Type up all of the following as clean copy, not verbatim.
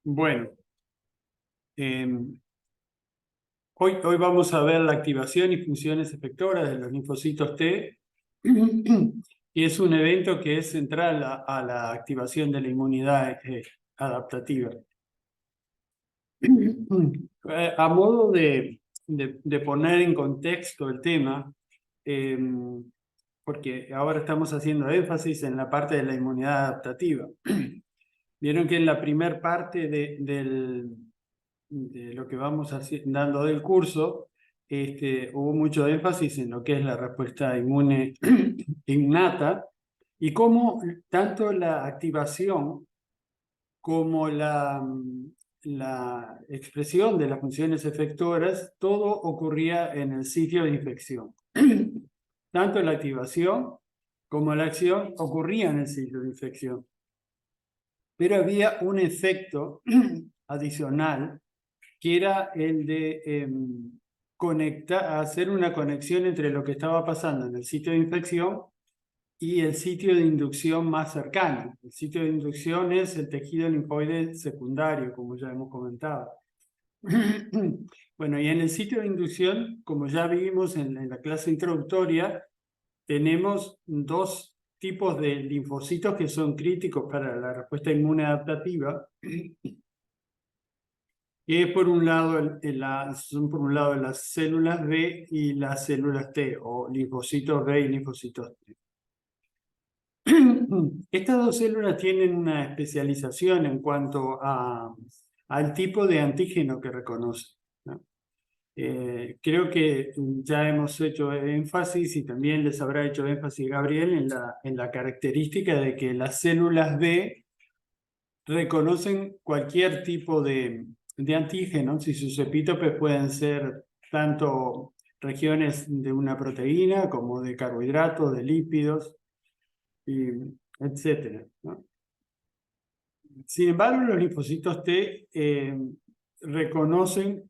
Bueno, eh, hoy vamos a ver la activación y funciones efectoras de los linfocitos T, y es un evento que es central a la activación de la inmunidad adaptativa. A modo de poner en contexto el tema, eh, porque ahora estamos haciendo énfasis en la parte de la inmunidad adaptativa. Vieron que en la primera parte de lo que vamos dando del curso, hubo mucho énfasis en lo que es la respuesta inmune innata y cómo tanto la activación como la expresión de las funciones efectoras, todo ocurría en el sitio de infección. Tanto la activación como la acción ocurrían en el sitio de infección. Pero había un efecto adicional que era el de hacer una conexión entre lo que estaba pasando en el sitio de infección y el sitio de inducción más cercano. El sitio de inducción es el tejido linfoide secundario, como ya hemos comentado. Bueno, y en el sitio de inducción, como ya vimos en la clase introductoria, tenemos dos tipos de linfocitos que son críticos para la respuesta inmune adaptativa. Que por un lado, son por un lado las células B y las células T, o linfocitos B y linfocitos T. Estas dos células tienen una especialización en cuanto al tipo de antígeno que reconocen, ¿no? Creo que ya hemos hecho énfasis, y también les habrá hecho énfasis Gabriel, en la característica de que las células B reconocen cualquier tipo de antígenos, y sus epítopes pueden ser tanto regiones de una proteína como de carbohidratos, de lípidos, etcétera, ¿no? Sin embargo, los linfocitos T reconocen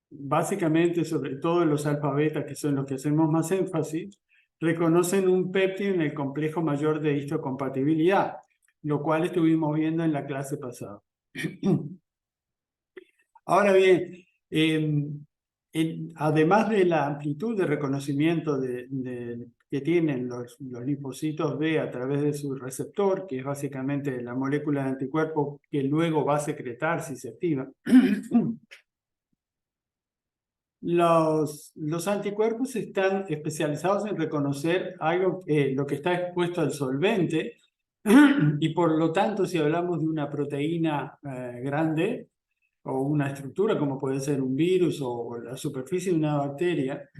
básicamente, sobre todo los alfa-beta, que son los que hacemos más énfasis, reconocen un péptido en el complejo mayor de histocompatibilidad, lo cual estuvimos viendo en la clase pasada. Ahora bien, además de la amplitud de reconocimiento que tienen los linfocitos B a través de su receptor, que es básicamente la molécula de anticuerpo que luego va a secretar si se activa, los anticuerpos están especializados en reconocer algo, lo que está expuesto al solvente, y por lo tanto, si hablamos de una proteína grande, o una estructura como puede ser un virus o la superficie de una bacteria,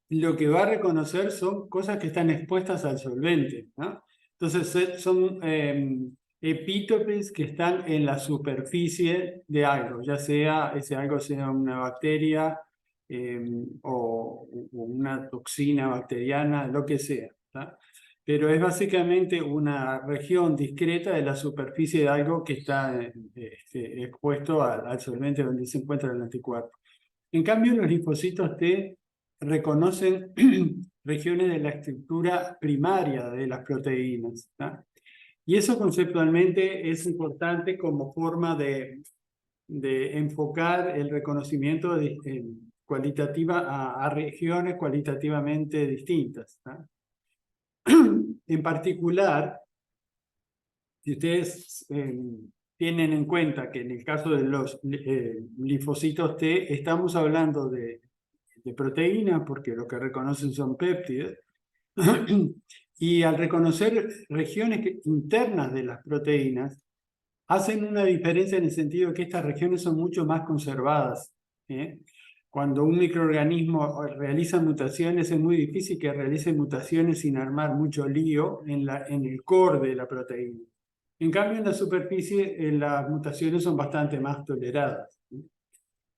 lo que va a reconocer son cosas que están expuestas al solvente, ¿no? Entonces son epítopes que están en la superficie de algo, ya sea ese algo sea una bacteria o una toxina bacteriana, lo que sea, ¿tá? Pero es básicamente una región discreta de la superficie de algo que está expuesto al solvente donde se encuentra el anticuerpo. En cambio, los linfocitos T reconocen regiones de la estructura primaria de las proteínas, ¿tá? Y eso conceptualmente es importante como forma de enfocar el reconocimiento cualitativa a regiones cualitativamente distintas, ¿tá? En particular, si ustedes tienen en cuenta que en el caso de los linfocitos T estamos hablando de proteínas, porque lo que reconocen son péptidos, y al reconocer regiones internas de las proteínas, hacen una diferencia en el sentido que estas regiones son mucho más conservadas, ¿eh? Cuando un microorganismo realiza mutaciones, es muy difícil que realice mutaciones sin armar mucho lío en el core de la proteína. En cambio, en la superficie, las mutaciones son bastante más toleradas.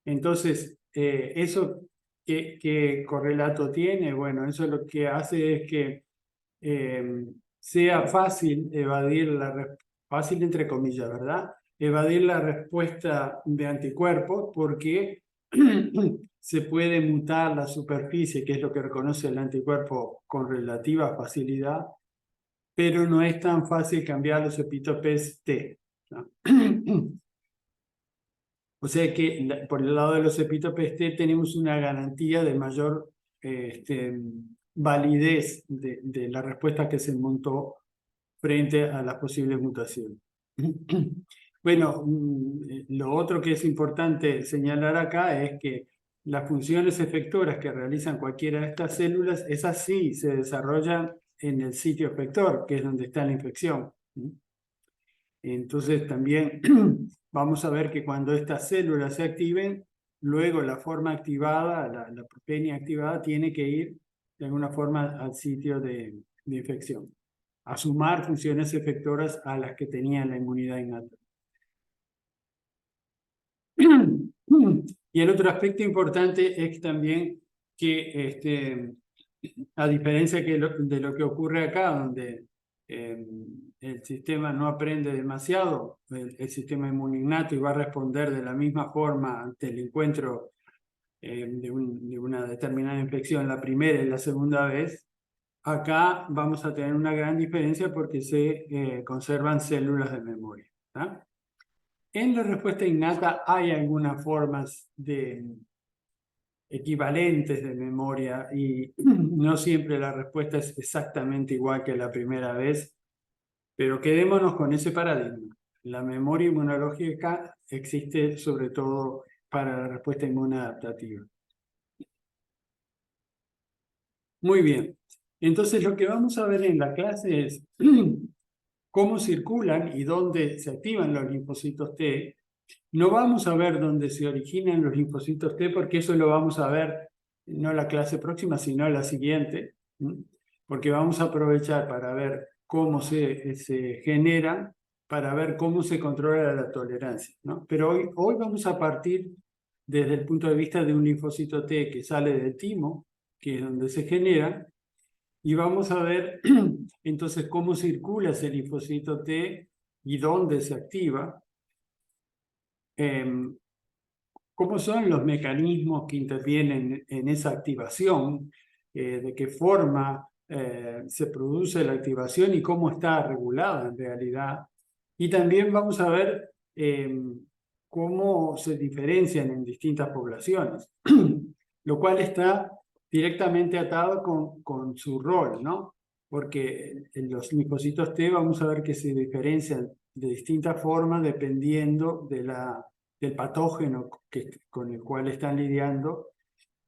Entonces, ¿eso qué correlato tiene? Bueno, eso lo que hace es que sea fácil evadir fácil entre comillas, ¿verdad? Evadir la respuesta de anticuerpos, porque se puede mutar la superficie, que es lo que reconoce el anticuerpo con relativa facilidad, pero no es tan fácil cambiar los epítopes T, ¿no? O sea que por el lado de los epítopes T tenemos una garantía de mayor validez de la respuesta que se montó frente a las posibles mutaciones. Bueno, lo otro que es importante señalar acá es que las funciones efectoras que realizan cualquiera de estas células, esas sí se desarrollan en el sitio efector, que es donde está la infección. Entonces también vamos a ver que cuando estas células se activen, luego la forma activada, la proteína activada, tiene que ir de alguna forma al sitio de infección, a sumar funciones efectoras a las que tenía la inmunidad innata. Y el otro aspecto importante es también que, a diferencia de lo que ocurre acá, donde el sistema no aprende demasiado, el sistema inmunoinnato, y va a responder de la misma forma ante el encuentro de una determinada infección la primera y la segunda vez, acá vamos a tener una gran diferencia porque se conservan células de memoria. ¿Tá? En la respuesta innata hay algunas formas equivalentes de memoria y no siempre la respuesta es exactamente igual que la primera vez, pero quedémonos con ese paradigma. La memoria inmunológica existe sobre todo para la respuesta inmunadaptativa. Muy bien. Entonces lo que vamos a ver en la clase es cómo circulan y dónde se activan los linfocitos T. No vamos a ver dónde se originan los linfocitos T porque eso lo vamos a ver no la clase próxima, sino la siguiente, porque vamos a aprovechar para ver cómo se generan, para ver cómo se controla la tolerancia, ¿no? Pero hoy vamos a partir desde el punto de vista de un linfocito T que sale del timo, que es donde se genera, y vamos a ver entonces cómo circula ese linfocito T y dónde se activa, cómo son los mecanismos que intervienen en esa activación, de qué forma se produce la activación y cómo está regulada en realidad. Y también vamos a ver cómo se diferencian en distintas poblaciones, lo cual está directamente atado con su rol, ¿no? Porque en los linfocitos T vamos a ver que se diferencian de distintas formas dependiendo del patógeno con el cual están lidiando,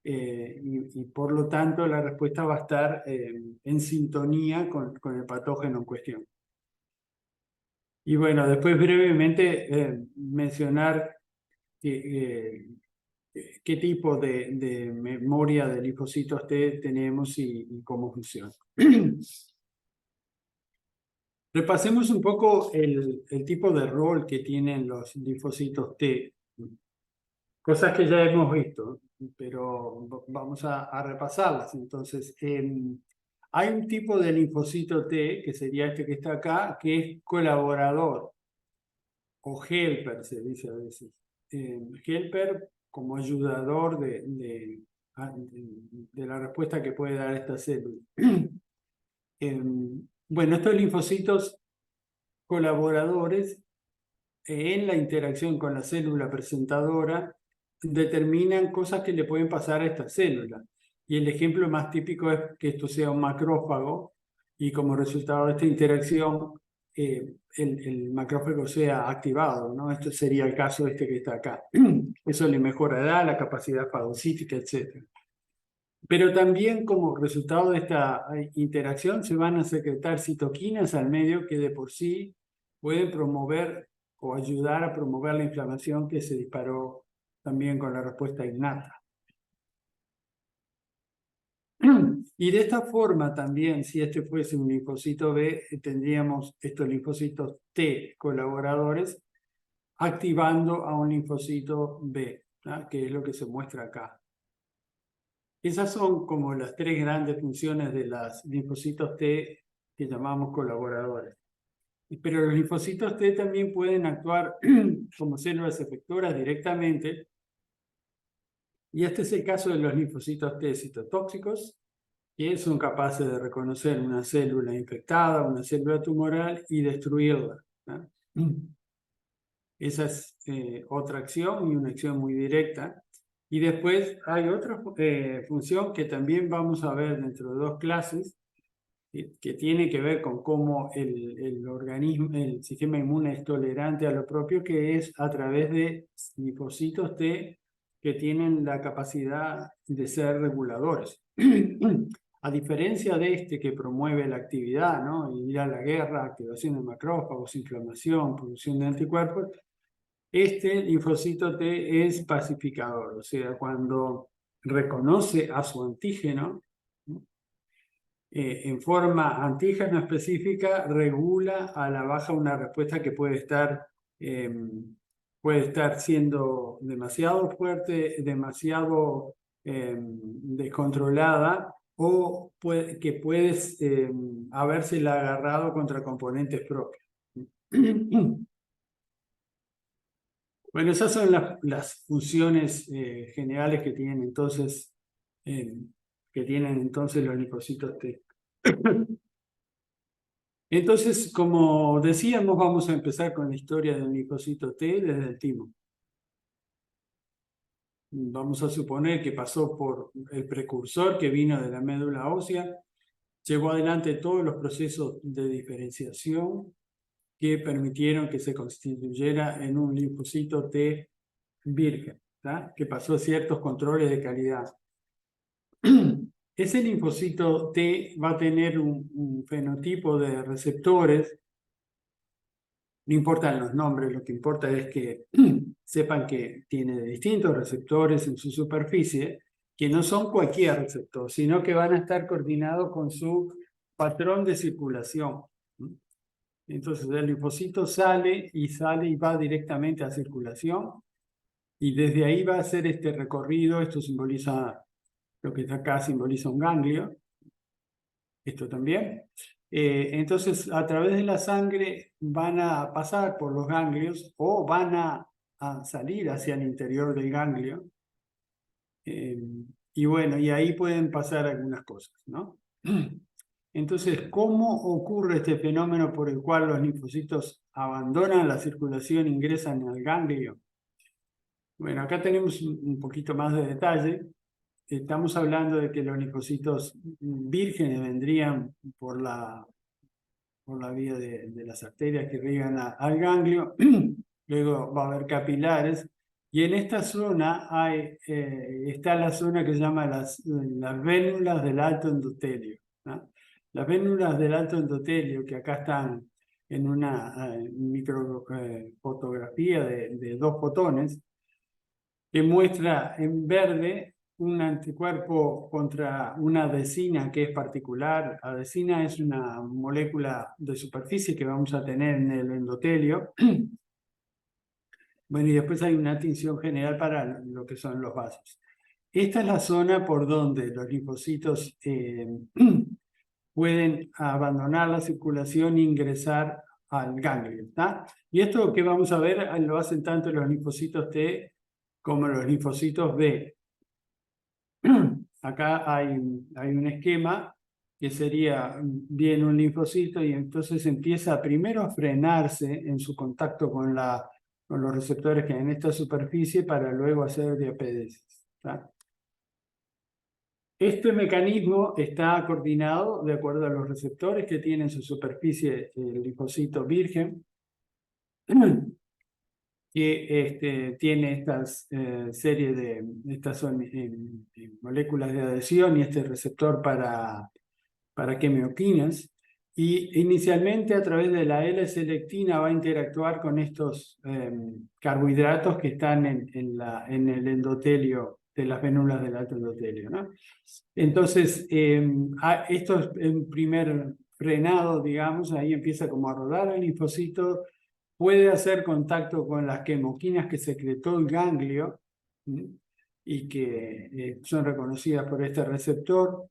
y por lo tanto la respuesta va a estar en sintonía con el patógeno en cuestión. Y bueno, después brevemente mencionar qué tipo de memoria de linfocitos T tenemos y cómo funciona. Repasemos un poco el tipo de rol que tienen los linfocitos T. Cosas que ya hemos visto, pero vamos a repasarlas. Entonces, hay un tipo de linfocito T, que sería este que está acá, que es colaborador o helper, se dice a veces. Helper como ayudador de la respuesta que puede dar esta célula. Bueno, estos linfocitos colaboradores, en la interacción con la célula presentadora, determinan cosas que le pueden pasar a esta célula. Y el ejemplo más típico es que esto sea un macrófago y como resultado de esta interacción el macrófago sea activado, ¿no? Esto sería el caso este que está acá. Eso le mejorará la capacidad fagocítica, etc. Pero también como resultado de esta interacción se van a secretar citoquinas al medio que de por sí pueden promover o ayudar a promover la inflamación que se disparó también con la respuesta innata. Y de esta forma también, si este fuese un linfocito B, tendríamos estos linfocitos T colaboradores activando a un linfocito B, ¿no? Que es lo que se muestra acá. Esas son como las tres grandes funciones de los linfocitos T que llamamos colaboradores. Pero los linfocitos T también pueden actuar como células efectoras directamente. Y este es el caso de los linfocitos T citotóxicos, que son capaces de reconocer una célula infectada, una célula tumoral y destruirla, ¿no? Esa es otra acción y una acción muy directa. Y después hay otra función que también vamos a ver dentro de 2 clases, que tiene que ver con cómo el organismo, el sistema inmune es tolerante a lo propio, que es a través de linfocitos T que tienen la capacidad de ser reguladores. A diferencia de este que promueve la actividad, ¿no? Ir a la guerra, activación de macrófagos, inflamación, producción de anticuerpos, este linfocito T es pacificador, o sea, cuando reconoce a su antígeno, ¿no? En forma antígeno específica, regula a la baja una respuesta que puede estar siendo demasiado fuerte, demasiado descontrolada, o que puedes habérsela agarrado contra componentes propios. Bueno, esas son las funciones generales eh, que tienen entonces los linfocitos T. Entonces, como decíamos, vamos a empezar con la historia del linfocito T desde el timo. Vamos a suponer que pasó por el precursor que vino de la médula ósea, llevó adelante todos los procesos de diferenciación que permitieron que se constituyera en un linfocito T virgen, ¿tá? Que pasó ciertos controles de calidad. Ese linfocito T va a tener un fenotipo de receptores. No importan los nombres, lo que importa es que sepan que tiene distintos receptores en su superficie, que no son cualquier receptor, sino que van a estar coordinados con su patrón de circulación. Entonces el linfocito sale y va directamente a circulación, y desde ahí va a hacer este recorrido. Esto simboliza, lo que está acá simboliza un ganglio, esto también. Entonces, a través de la sangre van a pasar por los ganglios o van a salir hacia el interior del ganglio. Y bueno, y ahí pueden pasar algunas cosas, ¿no? Entonces, ¿cómo ocurre este fenómeno por el cual los linfocitos abandonan la circulación e ingresan al ganglio? Bueno, acá tenemos un poquito más de detalle. Estamos hablando de que los linfocitos vírgenes vendrían por la vía de las arterias que irrigan al ganglio. Luego va a haber capilares. Y en esta zona está la zona que se llama las vénulas del alto endotelio, ¿no? Las vénulas del alto endotelio, que acá están en una microfotografía de 2 fotones, que muestra en verde un anticuerpo contra una adesina que es particular. Adesina es una molécula de superficie que vamos a tener en el endotelio. Bueno, y después hay una tinción general para lo que son los vasos. Esta es la zona por donde los linfocitos pueden abandonar la circulación e ingresar al ganglio, ¿tá? Y esto que vamos a ver lo hacen tanto los linfocitos T como los linfocitos B. Acá hay un esquema que sería bien un linfocito, y entonces empieza primero a frenarse en su contacto con los receptores que hay en esta superficie para luego hacer diapedesis, ¿tá? Este mecanismo está coordinado de acuerdo a los receptores que tiene en su superficie el linfocito virgen, que tiene estas series estas son moléculas de adhesión y este receptor para quimioquinas, y inicialmente a través de la L-selectina va a interactuar con estos carbohidratos que están en el endotelio de las vénulas del alto endotelio, ¿no? Entonces, esto es el primer frenado, digamos. Ahí empieza como a rodar el linfocito, puede hacer contacto con las quimoquinas que secretó el ganglio, y que son reconocidas por este receptor.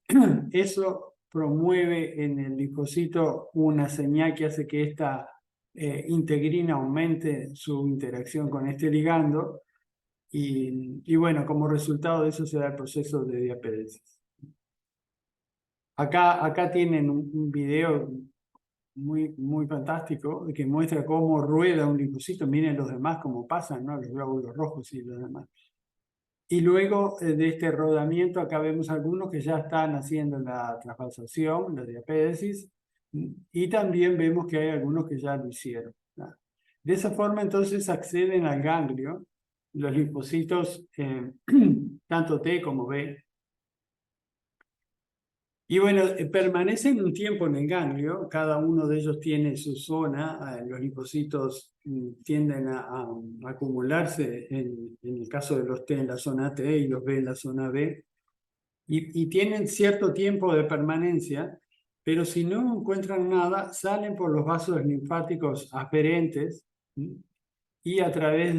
Eso promueve en el linfocito una señal que hace que esta integrina aumente su interacción con este ligando, y bueno, como resultado de eso se da el proceso de diapedesis. Acá tienen un video muy fantástico, que muestra cómo rueda un linfocito. Miren los demás cómo pasan, ¿no? Los glóbulos rojos y los demás. Y luego de este rodamiento, acá vemos algunos que ya están haciendo la transvasación, la diapédesis, y también vemos que hay algunos que ya lo hicieron, ¿no? De esa forma, entonces, acceden al ganglio los linfocitos, tanto T como B. Y bueno, permanecen un tiempo en el ganglio, cada uno de ellos tiene su zona, los linfocitos tienden a acumularse, en el caso de los T en la zona T y los B en la zona B, y tienen cierto tiempo de permanencia, pero si no encuentran nada, salen por los vasos linfáticos aferentes y a través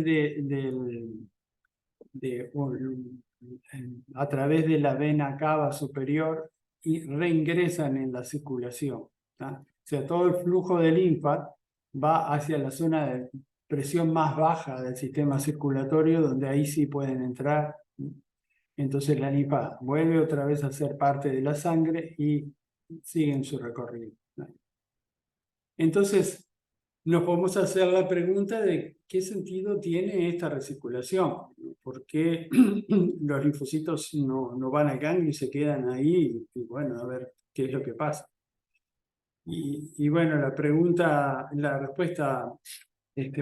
a través de la vena cava superior y reingresan en la circulación, ¿tá? O sea, todo el flujo de linfa va hacia la zona de presión más baja del sistema circulatorio, donde ahí sí pueden entrar. Entonces la linfa vuelve otra vez a ser parte de la sangre y siguen su recorrido, ¿no? Entonces, nos podemos hacer la pregunta de qué sentido tiene esta recirculación. ¿Por qué los linfocitos no van al ganglio y se quedan ahí? Y bueno, a ver qué es lo que pasa. Y bueno, la respuesta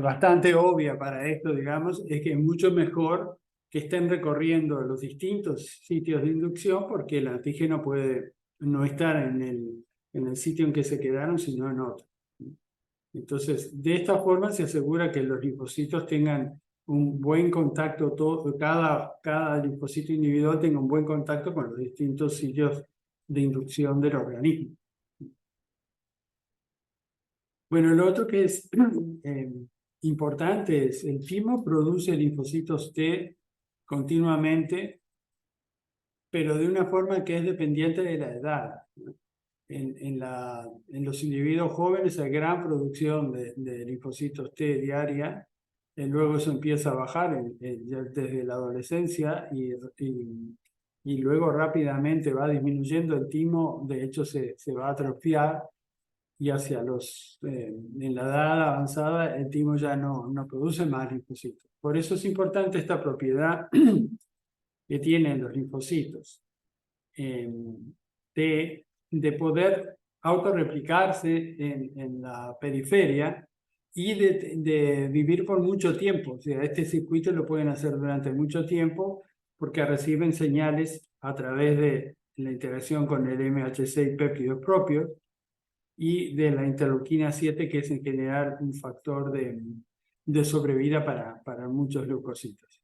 bastante obvia para esto, digamos, es que es mucho mejor que estén recorriendo los distintos sitios de inducción, porque el antígeno puede no estar en el sitio en que se quedaron, sino en otro. Entonces, de esta forma se asegura que los linfocitos tengan un buen contacto, cada linfocito individual tenga un buen contacto con los distintos sitios de inducción del organismo. Bueno, lo otro que es importante es el timo produce linfocitos T continuamente, pero de una forma que es dependiente de la edad, ¿no? En los individuos jóvenes hay gran producción de linfocitos T diaria, luego eso empieza a bajar ya desde la adolescencia y luego rápidamente va disminuyendo el timo, de hecho se va a atrofiar y en la edad avanzada el timo ya no produce más linfocitos. Por eso es importante esta propiedad que tienen los linfocitos de poder autorreplicarse en la periferia y de vivir por mucho tiempo. O sea, este circuito lo pueden hacer durante mucho tiempo porque reciben señales a través de la interacción con el MHC y péptidos propios y de la interleuquina 7, que es en general un factor de sobrevida para muchos leucocitos.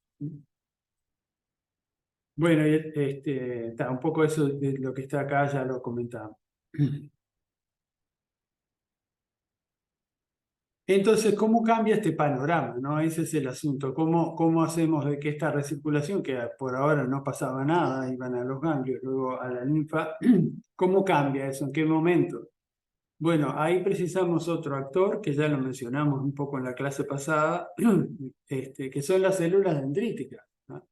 Bueno, un poco eso de lo que está acá ya lo comentamos. Entonces, ¿cómo cambia este panorama, no? Ese es el asunto. ¿Cómo hacemos de que esta recirculación, que por ahora no pasaba nada, iban a los ganglios, luego a la linfa, cómo cambia eso? ¿En qué momento? Bueno, ahí precisamos otro actor, que ya lo mencionamos un poco en la clase pasada, que son las células dendríticas, ¿no?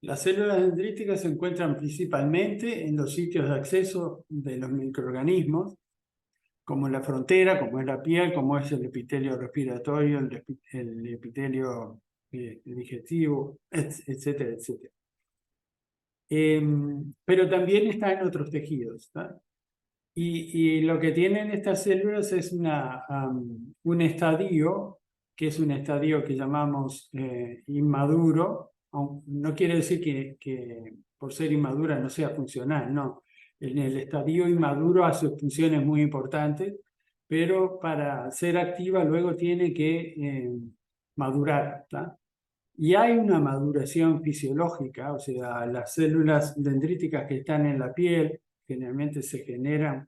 Las células dendríticas se encuentran principalmente en los sitios de acceso de los microorganismos, como en la frontera, como es la piel, como es el epitelio respiratorio, el epitelio digestivo, etcétera, etcétera. Pero también está en otros tejidos, ¿no? Y lo que tienen estas células es un estadio, que es un estadio que llamamos inmaduro. No quiere decir que por ser inmadura no sea funcional, no. En el estadio inmaduro hace funciones muy importantes, pero para ser activa luego tiene que madurar, ¿tá? Y hay una maduración fisiológica, o sea, las células dendríticas que están en la piel generalmente se generan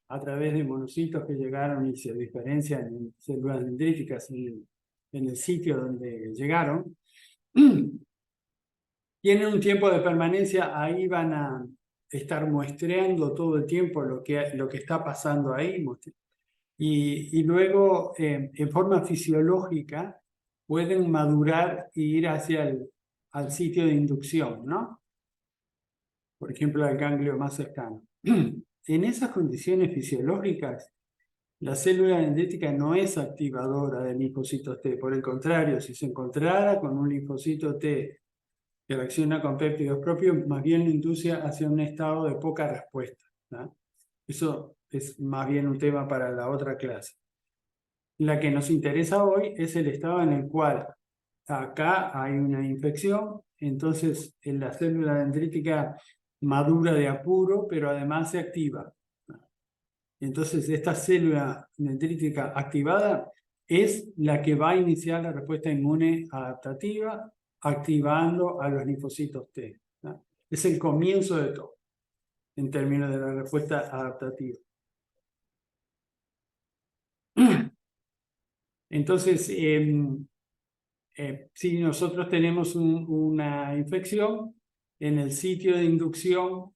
a través de monocitos que llegaron y se diferencian en células dendríticas en el sitio donde llegaron. Tienen un tiempo de permanencia, ahí van a estar muestreando todo el tiempo lo que está pasando ahí. Y luego, en forma fisiológica, pueden madurar e ir al sitio de inducción, ¿no? Por ejemplo, al ganglio más cercano. En esas condiciones fisiológicas, La célula dendrítica no es activadora de linfocitos T. Por el contrario, si se encontrara con un linfocito T que reacciona con péptidos propios, más bien lo induce hacia un estado de poca respuesta, ¿no? Eso es más bien un tema para la otra clase. La que nos interesa hoy es el estado en el cual acá hay una infección, entonces la célula dendrítica madura de apuro, pero además se activa. Entonces esta célula dendrítica activada es la que va a iniciar la respuesta inmune adaptativa, activando a los linfocitos T, ¿no? Es el comienzo de todo, en términos de la respuesta adaptativa. Entonces, si nosotros tenemos una infección en el sitio de inducción,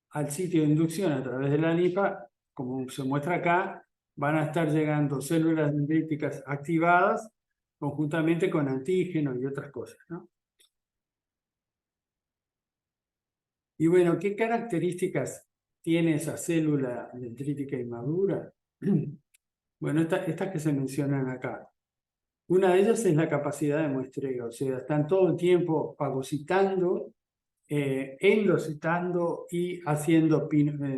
al sitio de inducción a través de la linfa, como se muestra acá, van a estar llegando células dendríticas activadas conjuntamente con antígenos y otras cosas, ¿no? Y bueno, ¿qué características tiene esa célula dendrítica inmadura? Bueno, estas que se mencionan acá. Una de ellas es la capacidad de muestreo, o sea, están todo el tiempo fagocitando, endocitando y haciendo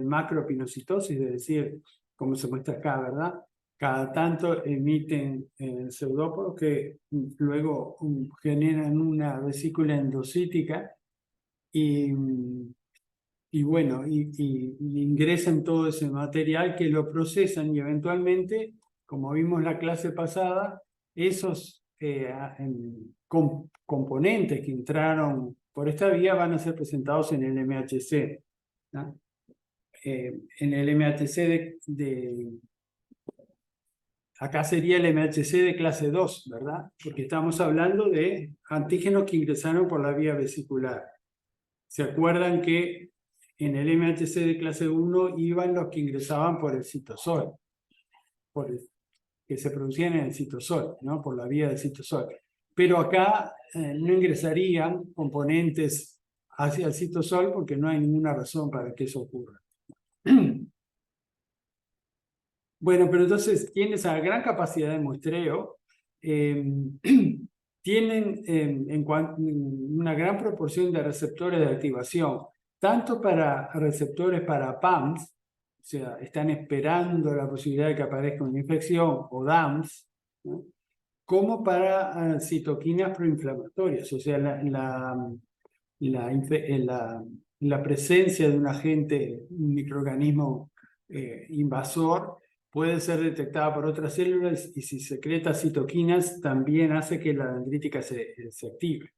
macropinocitosis, es decir, como se muestra acá, ¿verdad? Cada tanto emiten pseudóporos que luego generan una vesícula endocítica y, bueno, y ingresan todo ese material que lo procesan y eventualmente, como vimos la clase pasada, esos componentes que entraron por esta vía van a ser presentados en el MHC, ¿no? En el MHC acá sería el MHC de clase 2, ¿verdad? Porque estamos hablando de antígenos que ingresaron por la vía vesicular. ¿Se acuerdan que en el MHC de clase 1 iban los que ingresaban por el citosol, que se producían en el citosol, ¿no? Por la vía del citosol? Pero acá no ingresarían componentes hacia el citosol porque no hay ninguna razón para que eso ocurra. Bueno, pero entonces tienen esa gran capacidad de muestreo, tienen una gran proporción de receptores de activación, tanto para receptores para PAMS, o sea, están esperando la posibilidad de que aparezca una infección, o DAMS, ¿no? Como para citoquinas proinflamatorias, o sea, la presencia de un agente, un microorganismo invasor, puede ser detectada por otras células y si secreta citoquinas también hace que la dendrítica se active.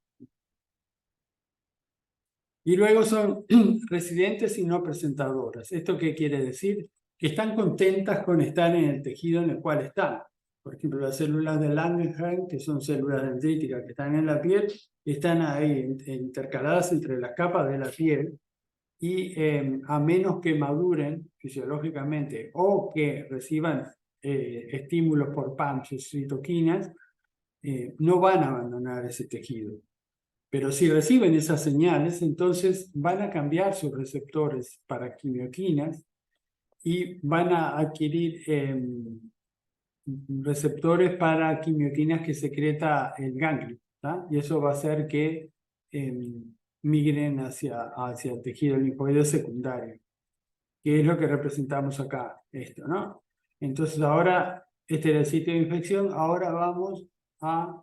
Y luego son residentes y no presentadoras. ¿Esto qué quiere decir? Que están contentas con estar en el tejido en el cual están. Por ejemplo, las células de Langerhans, que son células dendríticas que están en la piel, están ahí intercaladas entre las capas de la piel y a menos que maduren fisiológicamente o que reciban estímulos por PAMs y citoquinas, no van a abandonar ese tejido. Pero si reciben esas señales, entonces van a cambiar sus receptores para quimioquinas y van a adquirir receptores para quimioquinas que secreta el ganglio, ¿tá? Y eso va a hacer que migren hacia el tejido linfoide secundario, que es lo que representamos acá, esto, ¿no? Entonces ahora, este era el sitio de infección, ahora vamos a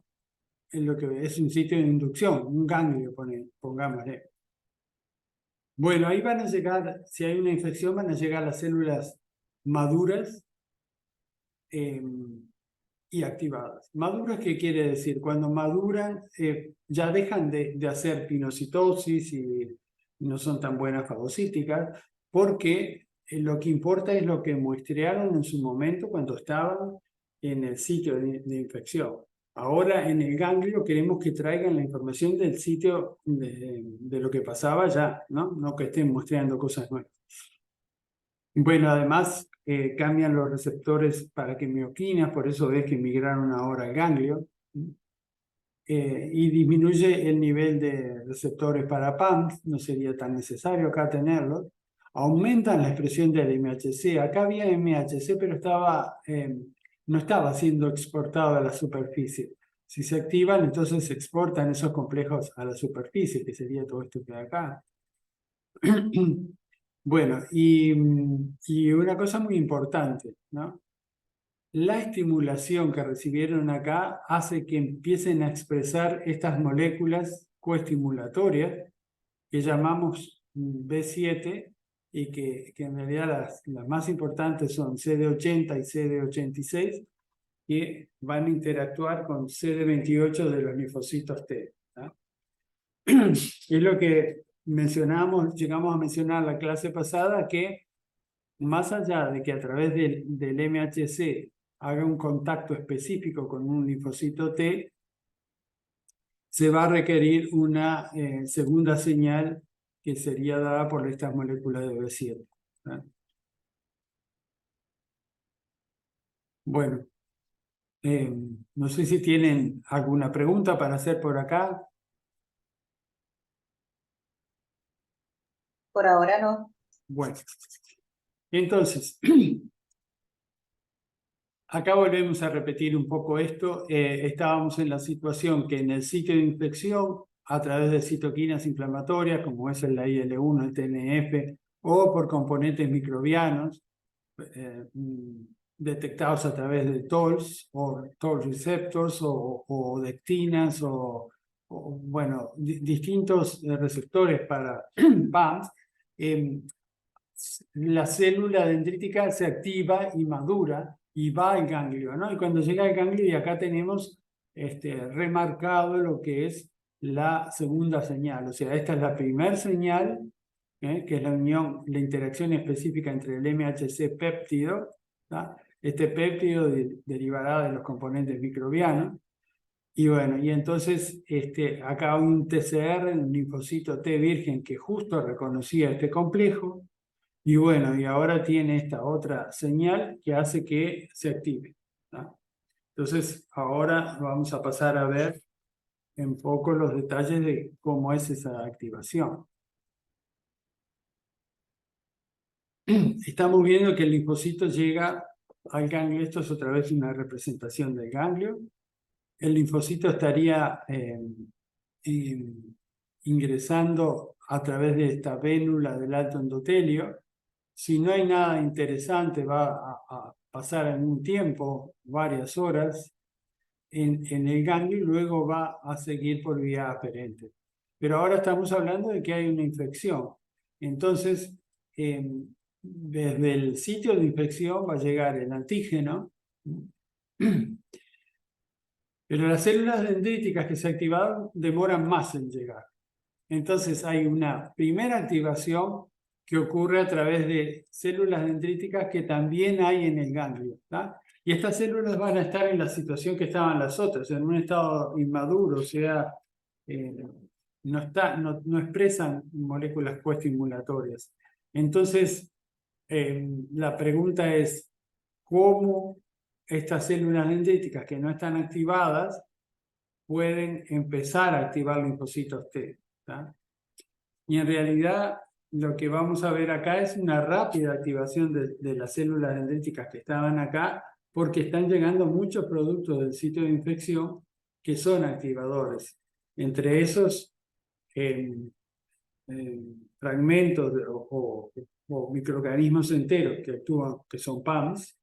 en lo que es un sitio de inducción, un ganglio, pongámosle. Bueno, ahí van a llegar, si hay una infección, van a llegar las células maduras y activadas. ¿Maduras qué quiere decir? Cuando maduran, ya dejan de hacer pinocitosis y no son tan buenas fagocíticas, porque lo que importa es lo que muestrearon en su momento cuando estaban en el sitio de infección. Ahora en el ganglio queremos que traigan la información del sitio de lo que pasaba ya, ¿no? No que estén muestreando cosas nuevas. Bueno, además cambian los receptores para quimioquinas, por eso ves que migraron ahora al ganglio, y disminuye el nivel de receptores para PAMS, no sería tan necesario acá tenerlos. aumentan la expresión del MHC. Acá había MHC, pero no estaba siendo exportado a la superficie. Si se activan, entonces se exportan esos complejos a la superficie, que sería todo esto que hay acá. Bueno, y una cosa muy importante, ¿no? La estimulación que recibieron acá hace que empiecen a expresar estas moléculas coestimulatorias que llamamos B7 y que en realidad las más importantes son CD80 y CD86, que van a interactuar con CD28 de los linfocitos T, ¿no? Es lo que llegamos a mencionar la clase pasada, que más allá de que a través del MHC haga un contacto específico con un linfocito T, se va a requerir una segunda señal que sería dada por estas moléculas de B7. ¿No? Bueno, no sé si tienen alguna pregunta para hacer por acá. Por ahora no. Bueno, entonces, acá volvemos a repetir un poco esto. Estábamos en la situación que en el sitio de infección, a través de citoquinas inflamatorias, como es la IL-1, el TNF, o por componentes microbianos, detectados a través de TOLs o TOL receptors o dectinas bueno, distintos receptores para PAMs, la célula dendrítica se activa y madura y va al ganglio, ¿no? Y cuando llega al ganglio, y acá tenemos remarcado lo que es la segunda señal, o sea, esta es la primera señal, que es la unión, la interacción específica entre el MHC péptido, ¿tá? Este péptido derivará de los componentes microbianos, y bueno, y entonces acá hay un TCR, un linfocito T virgen que justo reconocía este complejo, y bueno, y ahora tiene esta otra señal que hace que se active, ¿no? Entonces, ahora vamos a pasar a ver un poco los detalles de cómo es esa activación. Estamos viendo que el linfocito llega al ganglio. Esto es otra vez una representación del ganglio. El linfocito estaría ingresando a través de esta vénula del alto endotelio. Si no hay nada interesante, va a pasar en un tiempo, varias horas, en el ganglio, y luego va a seguir por vía aferente. Pero ahora estamos hablando de que hay una infección. Entonces, desde el sitio de infección va a llegar el antígeno, pero las células dendríticas que se activaron demoran más en llegar. Entonces hay una primera activación que ocurre a través de células dendríticas que también hay en el ganglio, ¿tá? Y estas células van a estar en la situación que estaban las otras, en un estado inmaduro, o sea, no expresan moléculas coestimulatorias. Entonces, la pregunta es, ¿cómo estas células dendríticas que no están activadas pueden empezar a activar linfocitos T? ¿Tá? Y en realidad lo que vamos a ver acá es una rápida activación de las células dendríticas que estaban acá, porque están llegando muchos productos del sitio de infección que son activadores. Entre esos fragmentos o microorganismos enteros que actúan, que son PAMs,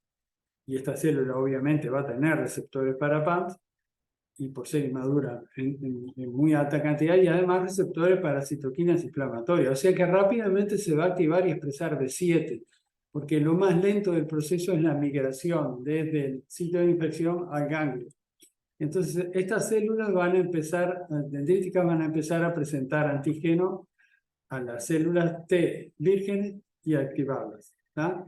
y esta célula obviamente va a tener receptores para PAMs, y por ser inmadura en muy alta cantidad, y además receptores para citoquinas inflamatorias. O sea que rápidamente se va a activar y expresar B7, porque lo más lento del proceso es la migración desde el sitio de infección al ganglio. Entonces, estas células van a empezar, dendríticas, van a empezar a presentar antígeno a las células T vírgenes y activarlas, ¿tá?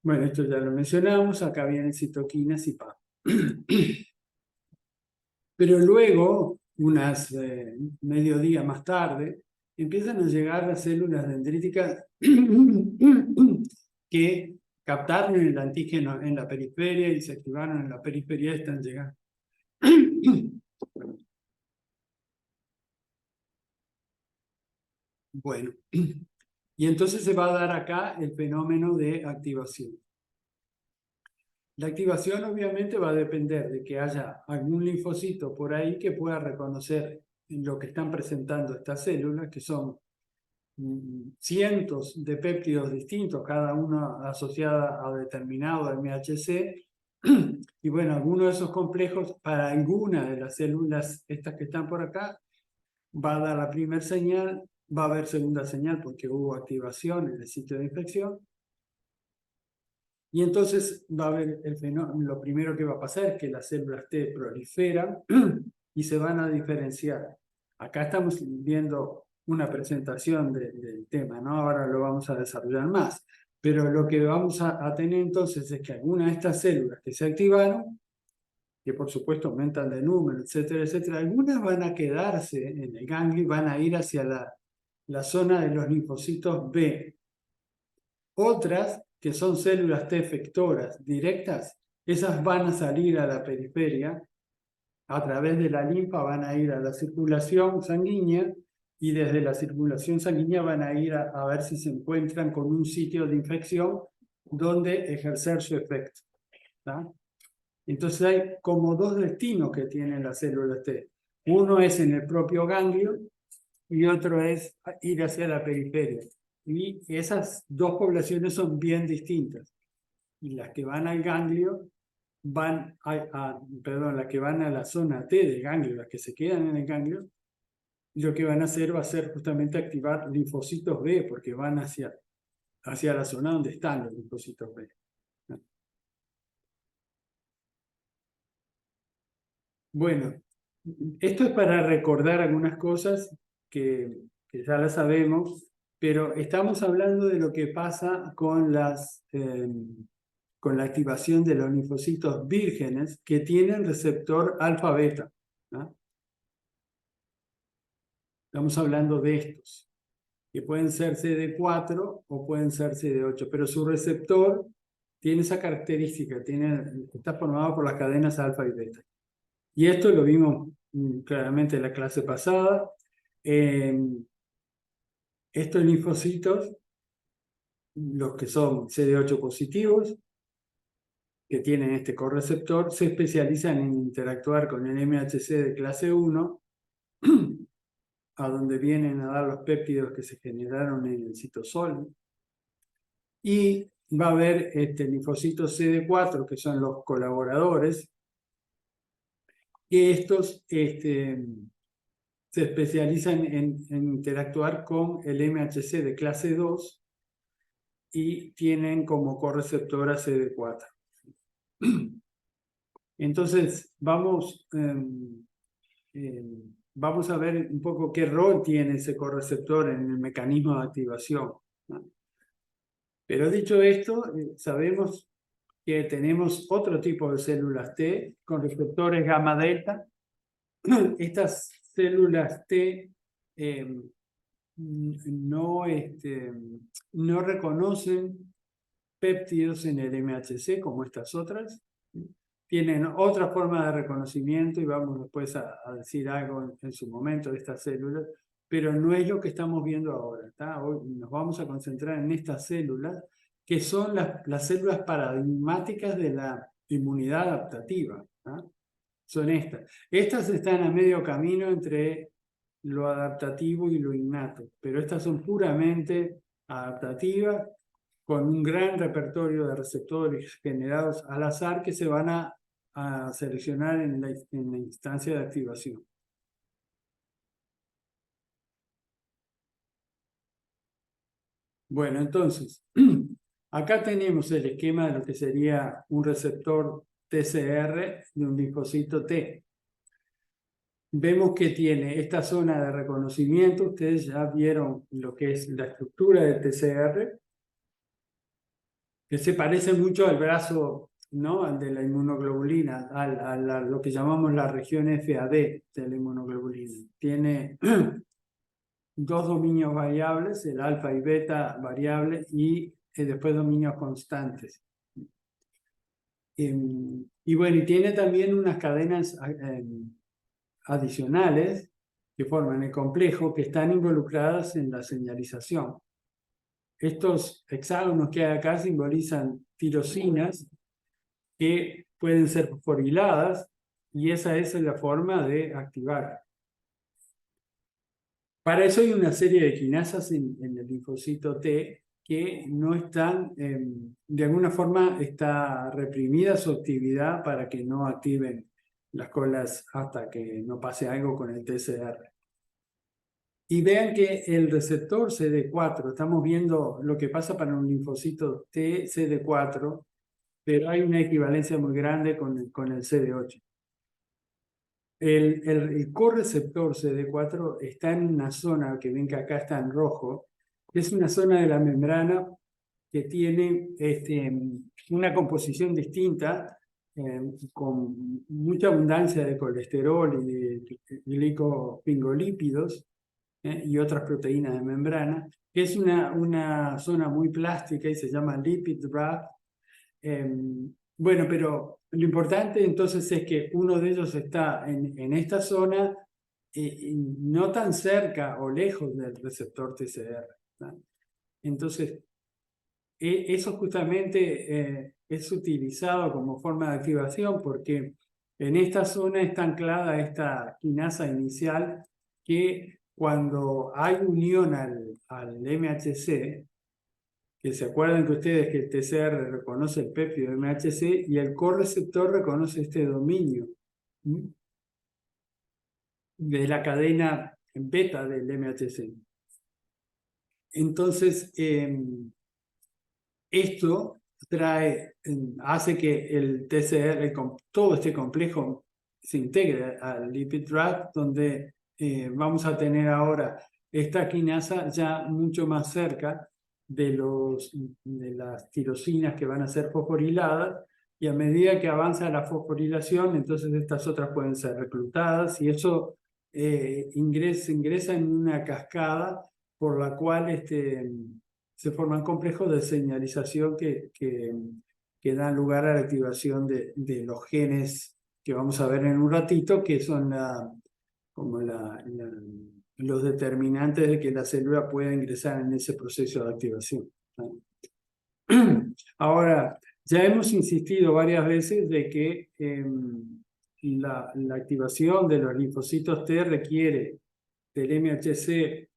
Bueno, esto ya lo mencionamos, acá vienen citoquinas y PAM. Pero luego, medio día más tarde, empiezan a llegar las células dendríticas que captaron el antígeno en la periferia y se activaron en la periferia y están llegando. Bueno, Y entonces se va a dar acá el fenómeno de activación. La activación obviamente va a depender de que haya algún linfocito por ahí que pueda reconocer lo que están presentando estas células, que son cientos de péptidos distintos, cada uno asociada a determinado MHC. Y bueno, alguno de esos complejos, para alguna de las células estas que están por acá, va a dar la primera señal, va a haber segunda señal porque hubo activación en el sitio de infección. Y entonces va a haber el fenómeno, lo primero que va a pasar es que las células T proliferan y se van a diferenciar. Acá estamos viendo una presentación del tema, ¿no? Ahora lo vamos a desarrollar más. Pero lo que vamos a tener entonces es que algunas de estas células que se activaron, que por supuesto aumentan de número, etcétera, etcétera, algunas van a quedarse en el ganglio y van a ir hacia la zona de los linfocitos B. Otras, que son células T efectoras directas, esas van a salir a la periferia, a través de la linfa van a ir a la circulación sanguínea y desde la circulación sanguínea van a ir a ver si se encuentran con un sitio de infección donde ejercer su efecto. ¿Tá? Entonces hay como dos destinos que tienen las células T. Uno es en el propio ganglio y otro es ir hacia la periferia. Y esas dos poblaciones son bien distintas. Y las que van al ganglio van perdón, las que van a la zona T del ganglio, las que se quedan en el ganglio, lo que van a hacer va a ser justamente activar linfocitos B, porque van hacia la zona donde están los linfocitos B. Bueno, esto es para recordar algunas cosas que ya las sabemos, pero estamos hablando de lo que pasa con con la activación de los linfocitos vírgenes que tienen receptor alfa-beta, ¿no? Estamos hablando de estos, que pueden ser CD4 o pueden ser CD8, pero su receptor tiene esa característica, está formado por las cadenas alfa y beta. Y esto lo vimos claramente en la clase pasada. Estos linfocitos, los que son CD8 positivos, que tienen este correceptor, se especializan en interactuar con el MHC de clase 1, a donde vienen a dar los péptidos que se generaron en el citosol. Y va a haber linfocitos CD4, que son los colaboradores, que estos se especializan en interactuar con el MHC de clase 2 y tienen como correceptora CD4. Entonces, vamos a ver un poco qué rol tiene ese correceptor en el mecanismo de activación, ¿no? Pero dicho esto, sabemos que tenemos otro tipo de células T con receptores gamma delta. Estas células T no reconocen péptidos en el MHC como estas otras. Tienen otra forma de reconocimiento y vamos después a decir algo en su momento de estas células, pero no es lo que estamos viendo ahora, ¿tá? Hoy nos vamos a concentrar en estas células que son las células paradigmáticas de la inmunidad adaptativa, ¿tá? Son estas. Estas están a medio camino entre lo adaptativo y lo innato, pero estas son puramente adaptativas con un gran repertorio de receptores generados al azar que se van a seleccionar en la instancia de activación. Bueno, entonces, acá tenemos el esquema de lo que sería un receptor TCR de un linfocito T. Vemos que tiene esta zona de reconocimiento. Ustedes ya vieron lo que es la estructura del TCR, que se parece mucho al brazo, ¿no? Al de la inmunoglobulina, a lo que llamamos la región FAD de la inmunoglobulina. Tiene dos dominios variables, el alfa y beta variable, y después dominios constantes. Y bueno, y tiene también unas cadenas adicionales que forman el complejo, que están involucradas en la señalización. estos hexágonos que hay acá simbolizan tirosinas que pueden ser fosforiladas y esa es la forma de activar. Para eso hay una serie de quinasas en el linfocito T que no están, de alguna forma está reprimida su actividad para que no activen las colas hasta que no pase algo con el TCR. Y vean que el receptor CD4, estamos viendo lo que pasa para un linfocito T CD4, pero hay una equivalencia muy grande con el CD8. El correceptor CD4 está en una zona que ven que acá está en rojo, que es una zona de la membrana que tiene una composición distinta, con mucha abundancia de colesterol y de glicopingolípidos y otras proteínas de membrana, que es una zona muy plástica y se llama lipid wrap. Bueno, pero lo importante entonces es que uno de ellos está en esta zona, no tan cerca o lejos del receptor TCR, ¿no? Entonces, eso justamente es utilizado como forma de activación porque en esta zona está anclada esta quinasa inicial que cuando hay unión al MHC, que se acuerdan que ustedes que el TCR reconoce el péptido MHC y el correceptor reconoce este dominio de la cadena beta del MHC. Entonces, esto hace que el TCR, todo este complejo, se integre al lipid wrap, donde vamos a tener ahora esta quinasa ya mucho más cerca de las tirosinas que van a ser fosforiladas, y a medida que avanza la fosforilación, entonces estas otras pueden ser reclutadas, y eso ingresa en una cascada por la cual se forman complejos de señalización que dan lugar a la activación de los genes que vamos a ver en un ratito, que son los determinantes de que la célula pueda ingresar en ese proceso de activación. Ahora, ya hemos insistido varias veces de que la activación de los linfocitos T requiere del MHC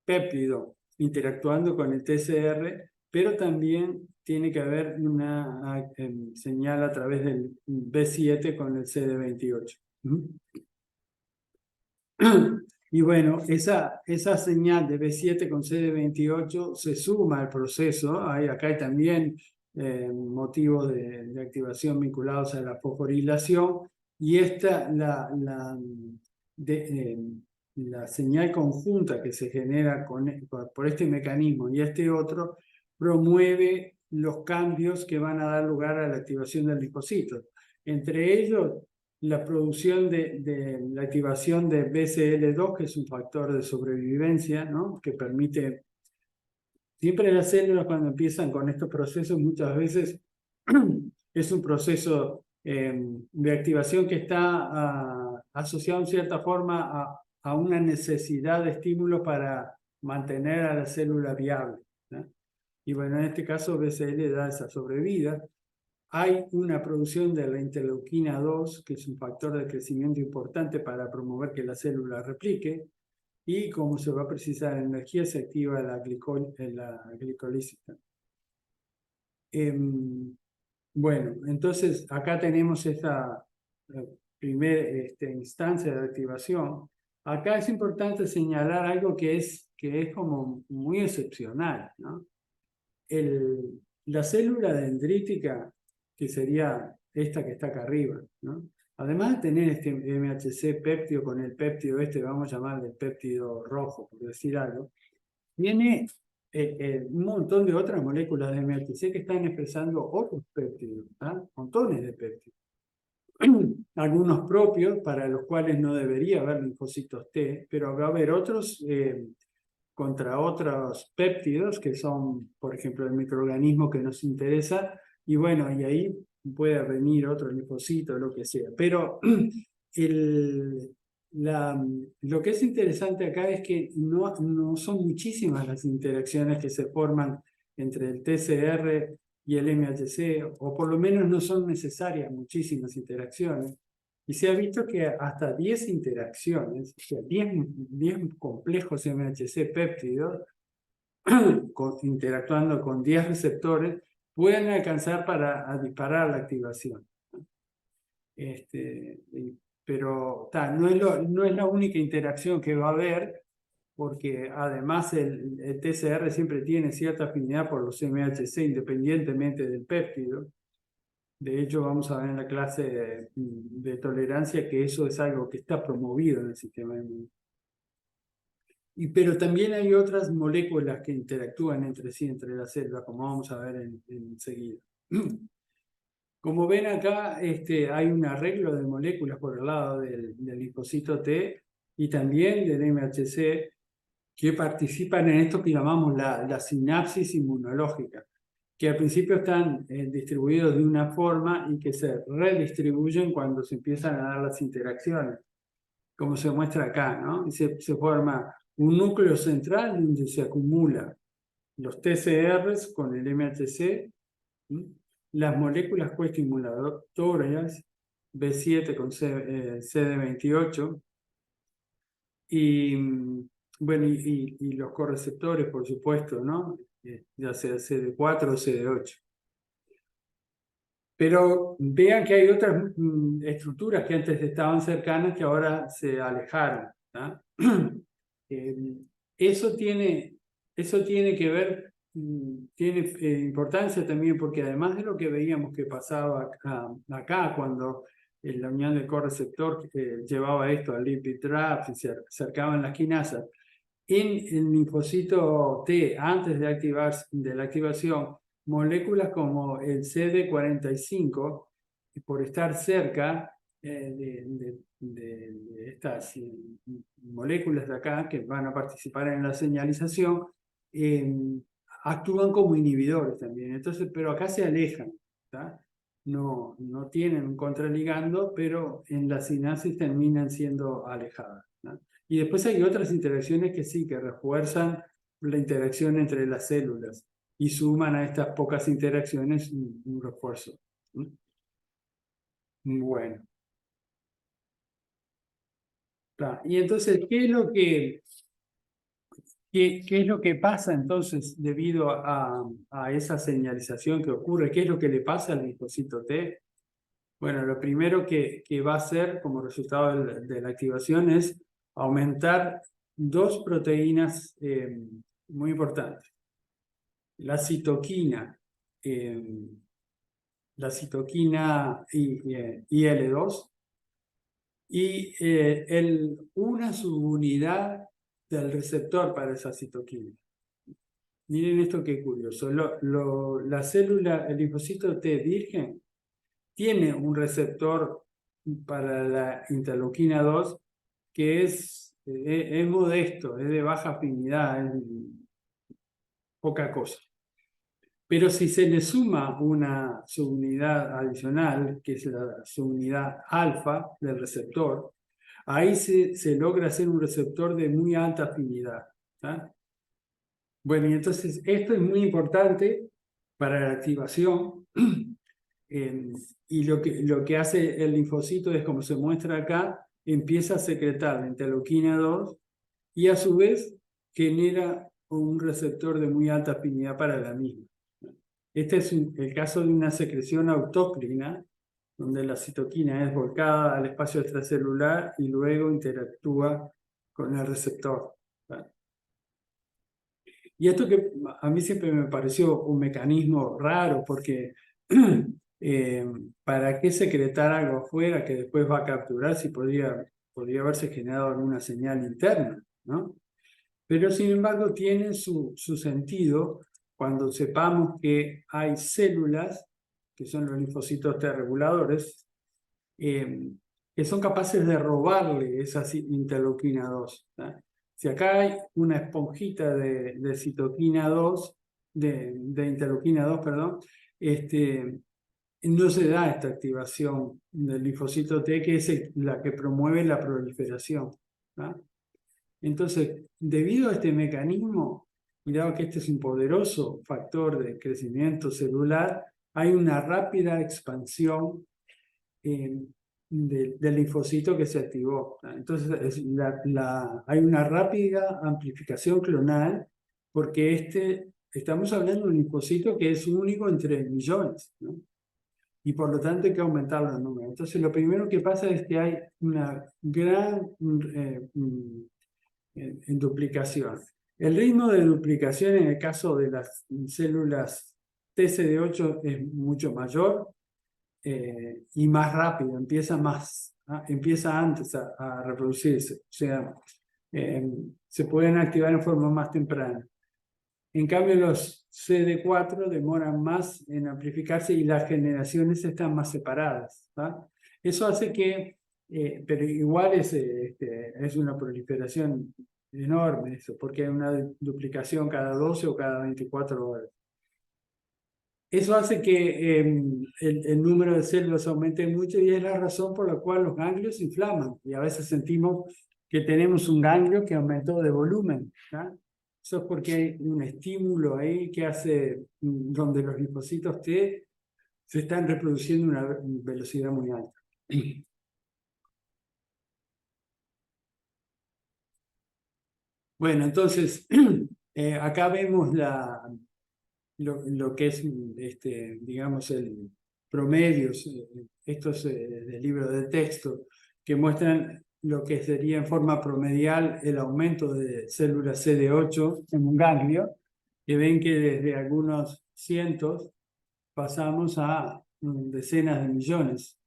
péptido interactuando con el TCR, pero también tiene que haber una señal a través del B7 con el CD28. Y bueno, esa señal de B7 con CD28 se suma al proceso. Acá hay también motivos de activación vinculados a la fosforilación, y esta, la señal conjunta que se genera por este mecanismo y este otro, promueve los cambios que van a dar lugar a la activación del linfocito. Entre ellos, la producción de la activación de BCL2, que es un factor de sobrevivencia, ¿no? Que permite... Siempre las células cuando empiezan con estos procesos, muchas veces es un proceso de activación que está asociado en cierta forma a una necesidad de estímulo para mantener a la célula viable, ¿no? Y bueno, en este caso BCL da esa sobrevida. Hay una producción de la interleuquina 2, que es un factor de crecimiento importante para promover que la célula replique, y como se va a precisar energía, se activa la glicolisis. Bueno, entonces acá tenemos esta primera instancia de activación. Acá es importante señalar algo que es como muy excepcional, ¿no? La célula dendrítica, que sería esta que está acá arriba, ¿no? Además de tener este MHC péptido con el péptido vamos a llamarle péptido rojo, por decir algo, tiene un montón de otras moléculas de MHC que están expresando otros péptidos, ¿no? Montones de péptidos. Algunos propios, para los cuales no debería haber linfocitos T, pero va a haber otros contra otros péptidos que son, por ejemplo, el microorganismo que nos interesa, y bueno, y ahí puede venir otro linfocito, lo que sea. Pero lo que es interesante acá es que no son muchísimas las interacciones que se forman entre el TCR y el MHC, o por lo menos no son necesarias muchísimas interacciones. Y se ha visto que hasta 10 interacciones, o sea, 10 complejos MHC péptidos, interactuando con 10 receptores, pueden alcanzar para disparar la activación. Pero no es la única interacción que va a haber, porque además el TCR siempre tiene cierta afinidad por los MHC independientemente del péptido. De hecho, vamos a ver en la clase de tolerancia que eso es algo que está promovido en el sistema inmune. Pero también hay otras moléculas que interactúan entre sí, entre las células, como vamos a ver enseguida. Como ven acá, hay un arreglo de moléculas por el lado del linfocito T y también del MHC que participan en esto que llamamos la sinapsis inmunológica, que al principio están distribuidos de una forma y que se redistribuyen cuando se empiezan a dar las interacciones, como se muestra acá, ¿no? Y se forma un núcleo central donde se acumulan los TCRs con el MHC, las moléculas coestimulatorias, B7 con CD28, y bueno, y los correceptores, por supuesto, ¿no? Ya sea CD4 o CD8. Pero vean que hay otras estructuras que antes estaban cercanas que ahora se alejaron, ¿tá? Eso tiene que ver, tiene importancia también porque además de lo que veíamos que pasaba acá cuando la unión del correceptor llevaba esto al lipid trap y se acercaban las quinasas, en el linfocito T, antes de la activación, moléculas como el CD45, por estar cerca de estas moléculas de acá que van a participar en la señalización, actúan como inhibidores también. Entonces, pero acá se alejan, ¿tá? No tienen un contraligando, pero en la sinapsis terminan siendo alejadas, ¿no? Y después hay otras interacciones que sí, que refuerzan la interacción entre las células y suman a estas pocas interacciones un refuerzo. Bueno. Y entonces, ¿qué es lo que pasa entonces debido a esa señalización que ocurre? ¿Qué es lo que le pasa al linfocito T? Bueno, lo primero que va a hacer como resultado de la activación es aumentar dos proteínas muy importantes. La citoquina, IL-2 y una subunidad del receptor para esa citoquina. Miren esto qué curioso. La célula, el linfocito T virgen, tiene un receptor para la interleuquina 2 que es modesto, es de baja afinidad, es poca cosa. Pero si se le suma una subunidad adicional, que es la subunidad alfa del receptor, ahí se logra hacer un receptor de muy alta afinidad, ¿tá? Bueno, y entonces esto es muy importante para la activación. Y lo que hace el linfocito es, como se muestra acá, empieza a secretar la interleuquina 2 y a su vez genera un receptor de muy alta afinidad para la misma. Este es el caso de una secreción autócrina, donde la citoquina es volcada al espacio extracelular y luego interactúa con el receptor. Y esto que a mí siempre me pareció un mecanismo raro, porque ¿para qué secretar algo afuera que después va a capturar si podría haberse generado alguna señal interna, ¿no? Pero sin embargo tiene su sentido cuando sepamos que hay células, que son los linfocitos T reguladores, que son capaces de robarle esa interleuquina 2. ¿tá? Si acá hay una esponjita de citoquina 2, de interleuquina 2, perdón, no se da esta activación del linfocito T, que es la que promueve la proliferación. ¿Tá? Entonces, debido a este mecanismo, mirad que este es un poderoso factor de crecimiento celular, hay una rápida expansión del linfocito que se activó. Entonces, hay una rápida amplificación clonal porque estamos hablando de un linfocito que es único entre millones, ¿no? Y por lo tanto hay que aumentar los números. Entonces, lo primero que pasa es que hay una gran en duplicación. El ritmo de duplicación en el caso de las células TCD8 es mucho mayor y más rápido, empieza antes a reproducirse, o sea, se pueden activar en forma más temprana. En cambio, los CD4 demoran más en amplificarse y las generaciones están más separadas. ¿Tá? Eso hace que, pero igual es una proliferación enorme, eso, porque hay una duplicación cada 12 o cada 24 horas. Eso hace que el número de células aumente mucho y es la razón por la cual los ganglios se inflaman. Y a veces sentimos que tenemos un ganglio que aumentó de volumen. ¿Tá? Eso es porque hay un estímulo ahí que hace, donde los linfocitos T se están reproduciendo a una velocidad muy alta. Bueno, entonces, acá vemos lo que es, digamos, el promedio, estos del libro de texto, que muestran lo que sería en forma promedial el aumento de células CD8 en un ganglio, que ven que desde algunos cientos pasamos a decenas de millones.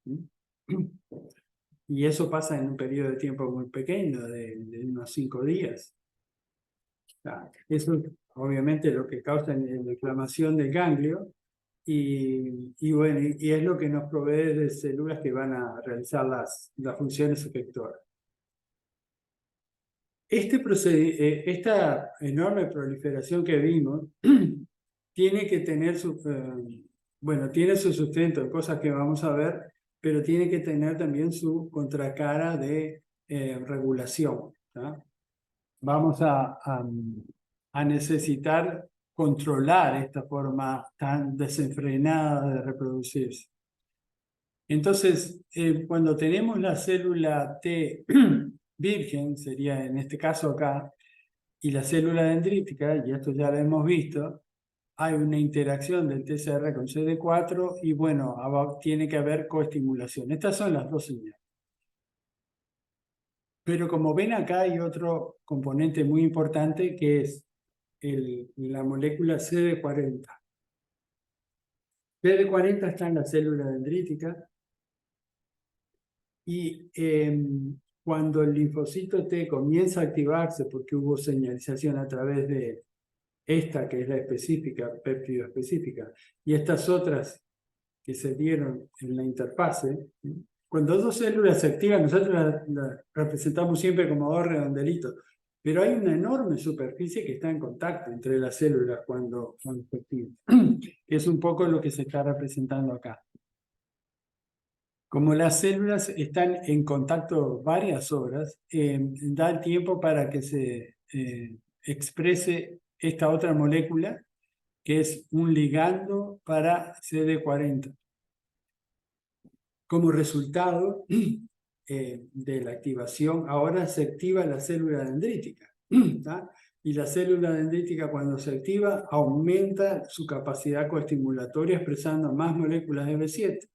Y eso pasa en un periodo de tiempo muy pequeño, de unos 5 días. Eso es obviamente lo que causa la inflamación del ganglio bueno, y es lo que nos provee de células que van a realizar las funciones efectoras. Esta enorme proliferación que vimos tiene que tener tiene su sustento en cosas que vamos a ver, pero tiene que tener también su contracara de regulación. ¿Tá? Vamos a necesitar controlar esta forma tan desenfrenada de reproducirse. Entonces, cuando tenemos la célula T virgen, sería en este caso acá, y la célula dendrítica, y esto ya lo hemos visto, hay una interacción del TCR con CD4 y bueno, tiene que haber coestimulación. Estas son las dos señales. Pero como ven acá hay otro componente muy importante que es la molécula CD40. CD40 está en la célula dendrítica y cuando el linfocito T comienza a activarse porque hubo señalización a través de esta que es la específica, péptido específica, y estas otras que se dieron en la interfase, cuando dos células se activan, nosotros las representamos siempre como dos redondelitos, pero hay una enorme superficie que está en contacto entre las células cuando se activan. Es un poco lo que se está representando acá. Como las células están en contacto varias horas, da el tiempo para que se exprese esta otra molécula, que es un ligando para CD40. Como resultado de la activación, ahora se activa la célula dendrítica. ¿Tá? Y la célula dendrítica, cuando se activa, aumenta su capacidad coestimulatoria expresando más moléculas de B7.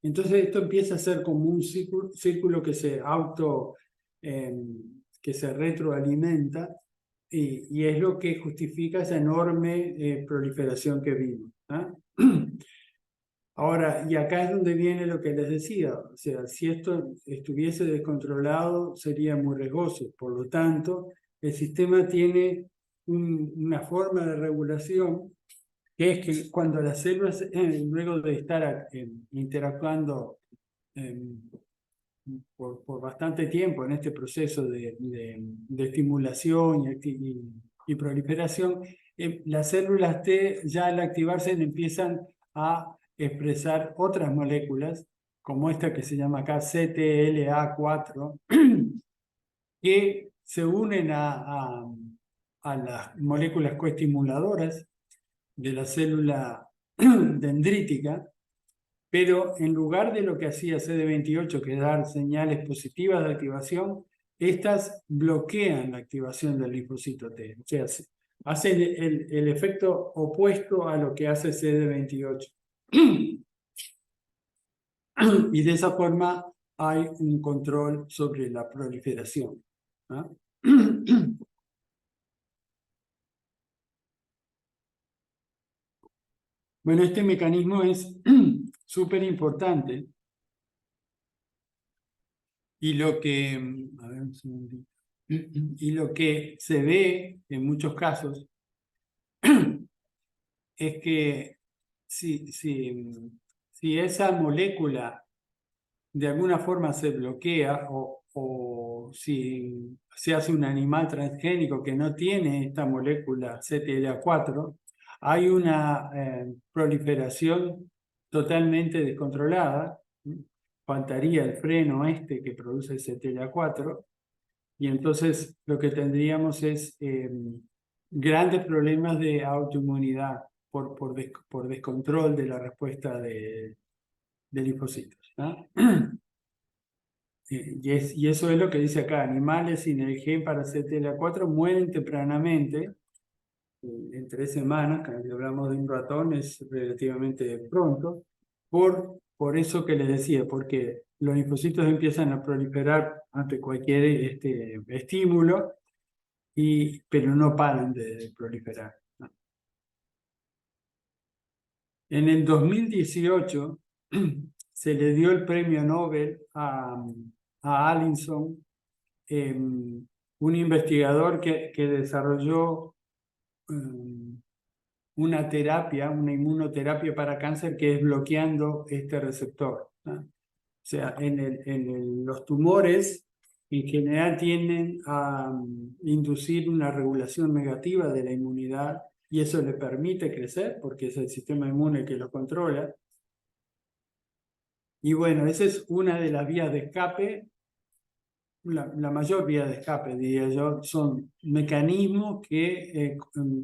Entonces esto empieza a ser como un círculo que que se retroalimenta y es lo que justifica esa enorme proliferación que vimos. ¿Ah? Ahora, y acá es donde viene lo que les decía, o sea, si esto estuviese descontrolado sería muy riesgoso, por lo tanto, el sistema tiene una forma de regulación que es que cuando las células, luego de estar interactuando por bastante tiempo en este proceso de estimulación y proliferación, las células T ya al activarse empiezan a expresar otras moléculas, como esta que se llama acá CTLA4, que se unen a las moléculas coestimuladoras de la célula dendrítica, pero en lugar de lo que hacía CD28, que es dar señales positivas de activación, estas bloquean la activación del linfocito T. O sea, hacen el efecto opuesto a lo que hace CD28. Y de esa forma hay un control sobre la proliferación, ¿no? Bueno, este mecanismo es súper importante y lo que, a ver, un segundito. Y lo que se ve en muchos casos es que si esa molécula de alguna forma se bloquea o si se hace un animal transgénico que no tiene esta molécula CTLA4, hay una proliferación totalmente descontrolada. Faltaría el freno este que produce el CTLA4 y entonces lo que tendríamos es grandes problemas de autoinmunidad por descontrol de la respuesta de linfocitos, ¿no? Y eso es lo que dice acá: animales sin el gen para CTLA4 mueren tempranamente, en 3 semanas. Cuando hablamos de un ratón es relativamente pronto, por eso que les decía, porque los linfocitos empiezan a proliferar ante cualquier estímulo, pero no paran de proliferar, ¿no? En el 2018 se le dio el premio Nobel a Allinson, un investigador que desarrolló una terapia, una inmunoterapia para cáncer que es bloqueando este receptor, ¿no? O sea, los tumores en general tienden a inducir una regulación negativa de la inmunidad y eso le permite crecer porque es el sistema inmune que lo controla. Y bueno, esa es una de las vías de escape. La mayor vía de escape, diría yo, son mecanismos que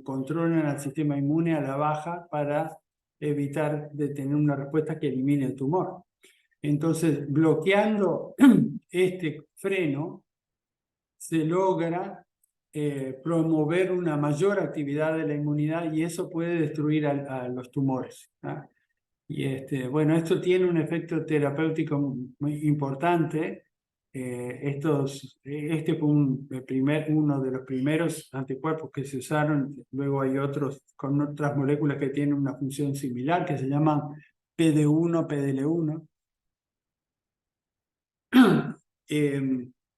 controlan al sistema inmune a la baja para evitar de tener una respuesta que elimine el tumor. Entonces, bloqueando este freno, se logra promover una mayor actividad de la inmunidad y eso puede destruir a los tumores, ¿no? Y bueno, esto tiene un efecto terapéutico muy importante. Este fue uno de los primeros anticuerpos que se usaron. Luego hay otros con otras moléculas que tienen una función similar, que se llaman PD1, PDL1.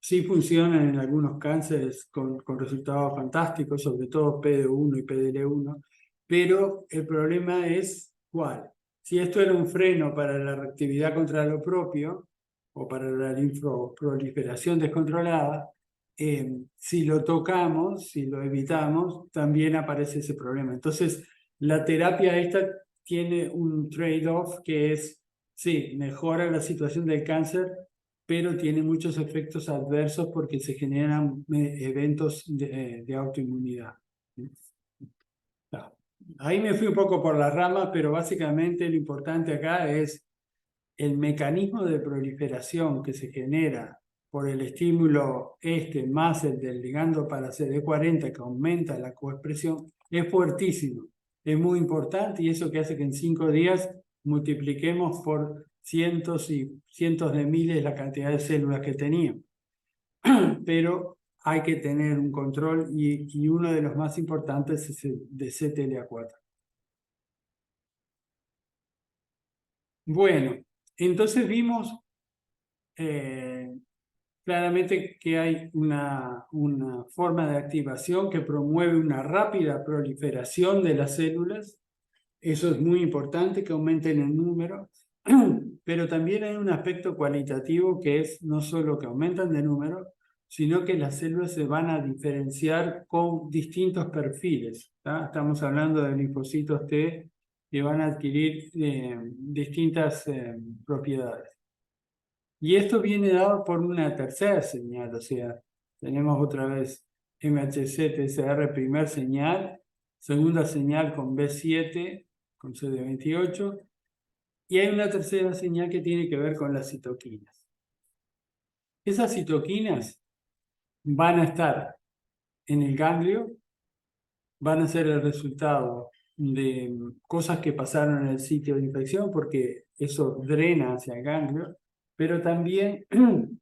Sí funcionan en algunos cánceres con resultados fantásticos, sobre todo PD1 y PDL1, pero el problema es ¿cuál? Si esto era un freno para la reactividad contra lo propio o para la linfoproliferación descontrolada, si lo tocamos, si lo evitamos, también aparece ese problema. Entonces, la terapia esta tiene un trade-off que es, sí, mejora la situación del cáncer, pero tiene muchos efectos adversos porque se generan eventos de autoinmunidad. Ahí me fui un poco por las ramas, pero básicamente lo importante acá es el mecanismo de proliferación que se genera por el estímulo más el del ligando para CD40 que aumenta la coexpresión, es fuertísimo, es muy importante y eso que hace que en 5 días multipliquemos por cientos y cientos de miles la cantidad de células que teníamos. Pero hay que tener un control y uno de los más importantes es el de CTLA4. Bueno, entonces vimos claramente que hay una forma de activación que promueve una rápida proliferación de las células. Eso es muy importante, que aumenten en número, pero también hay un aspecto cualitativo que es no solo que aumentan de número, sino que las células se van a diferenciar con distintos perfiles, ¿tá? Estamos hablando de linfocitos T que van a adquirir distintas propiedades. Y esto viene dado por una tercera señal, o sea, tenemos otra vez MHC-TSR, primer señal, segunda señal con B7, con CD28, y hay una tercera señal que tiene que ver con las citoquinas. Esas citoquinas van a estar en el ganglio, van a ser el resultado de cosas que pasaron en el sitio de infección, porque eso drena hacia el ganglio, pero también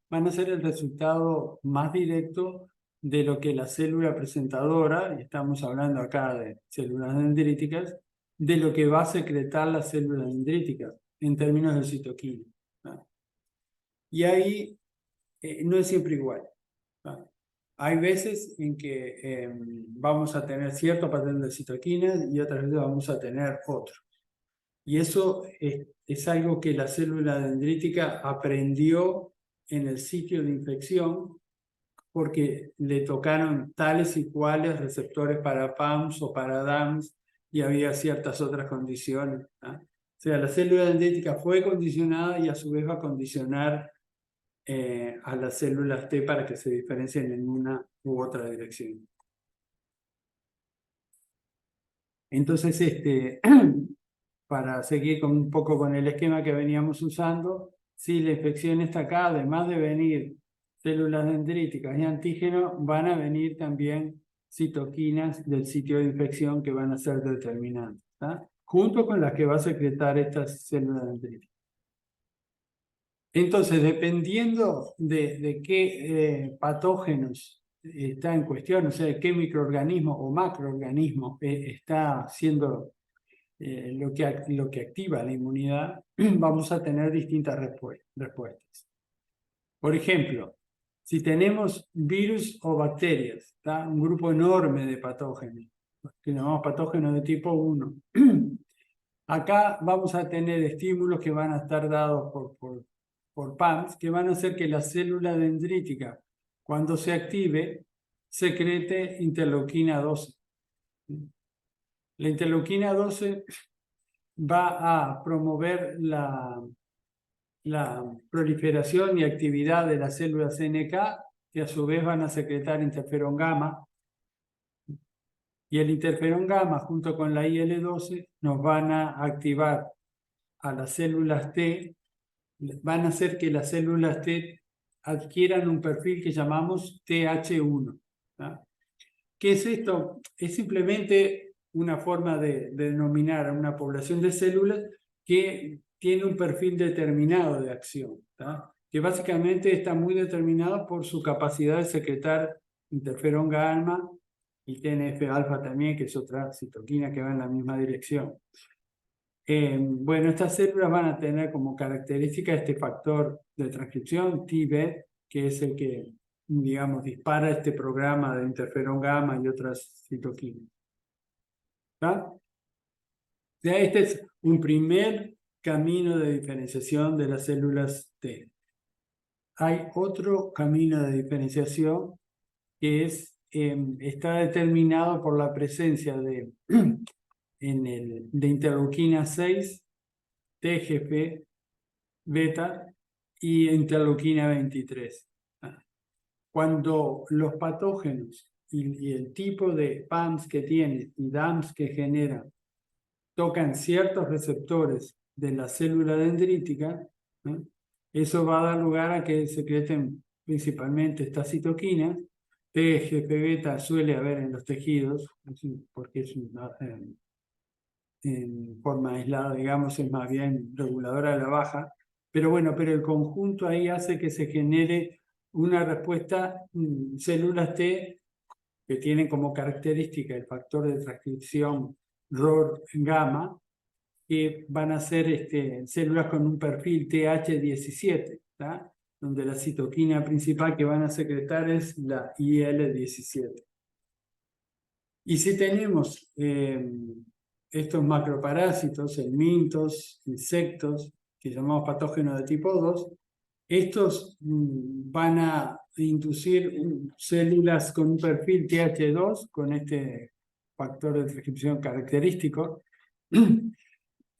van a ser el resultado más directo de lo que la célula presentadora, y estamos hablando acá de células dendríticas, de lo que va a secretar la célula dendrítica en términos de citoquina, ¿no? Y ahí no es siempre igual, ¿no? Hay veces en que vamos a tener cierto patrón de citoquinas y otras veces vamos a tener otro. Y eso es algo que la célula dendrítica aprendió en el sitio de infección porque le tocaron tales y cuales receptores para PAMS o para DAMS y había ciertas otras condiciones, ¿no? O sea, la célula dendrítica fue condicionada y a su vez va a condicionar a las células T para que se diferencien en una u otra dirección. Entonces, para seguir un poco con el esquema que veníamos usando, si la infección está acá, además de venir células dendríticas y antígenos, van a venir también citoquinas del sitio de infección que van a ser determinantes, ¿tá? Junto con las que va a secretar estas células dendríticas. Entonces, dependiendo de qué patógenos está en cuestión, o sea, de qué microorganismo o macroorganismo está siendo lo que activa la inmunidad, vamos a tener distintas respuestas. Por ejemplo, si tenemos virus o bacterias, ¿tá? Un grupo enorme de patógenos, que llamamos patógenos de tipo 1, acá vamos a tener estímulos que van a estar dados por PAMS, que van a hacer que la célula dendrítica, cuando se active, secrete interleuquina 12. La interleuquina 12 va a promover la proliferación y actividad de las células NK, que a su vez van a secretar interferón gamma. Y el interferón gamma junto con la IL-12 nos van a activar a las células T, van a hacer que las células T adquieran un perfil que llamamos TH1. ¿No? ¿Qué es esto? Es simplemente una forma de denominar a una población de células que tiene un perfil determinado de acción, ¿tá? Que básicamente está muy determinado por su capacidad de secretar interferón gamma y TNF-alfa también, que es otra citoquina que va en la misma dirección. Bueno, estas células van a tener como característica este factor de transcripción, TBET, que es el que, digamos, dispara este programa de interferón gamma y otras citoquinas. ¿Está? Ya este es un primer camino de diferenciación de las células T. Hay otro camino de diferenciación que está determinado por la presencia de interleuquina 6, TGF, beta y interleuquina 23. Cuando los patógenos y el tipo de PAMS que tienen y DAMS que generan tocan ciertos receptores de la célula dendrítica, ¿no? Eso va a dar lugar a que secreten principalmente estas citoquinas. TGF-beta suele haber en los tejidos, porque es en forma aislada, digamos, es más bien reguladora de la baja, pero bueno, pero el conjunto ahí hace que se genere una respuesta, células T que tienen como característica el factor de transcripción ROR gamma, que van a ser células con un perfil TH17, ¿tá? Donde la citoquina principal que van a secretar es la IL-17. Y si tenemos estos macroparásitos, helmintos, insectos, que llamamos patógenos de tipo 2, estos van a inducir células con un perfil TH2, con este factor de transcripción característico,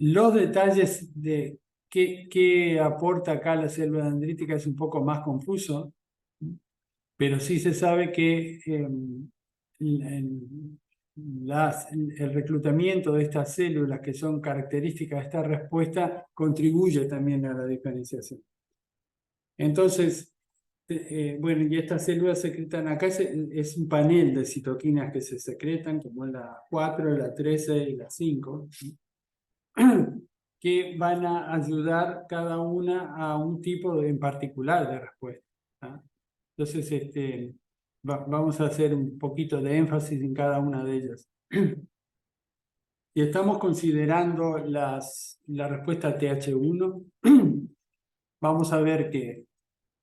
Los detalles de qué aporta acá la célula dendrítica es un poco más confuso, pero sí se sabe que el reclutamiento de estas células que son características de esta respuesta contribuye también a la diferenciación. Entonces, bueno, y estas células secretan acá, es un panel de citoquinas que se secretan, como la 4, la 13 y la 5, que van a ayudar cada una a un tipo en particular de respuesta. ¿Ah? Entonces, vamos a hacer un poquito de énfasis en cada una de ellas. Y estamos considerando la respuesta TH1. Vamos a ver que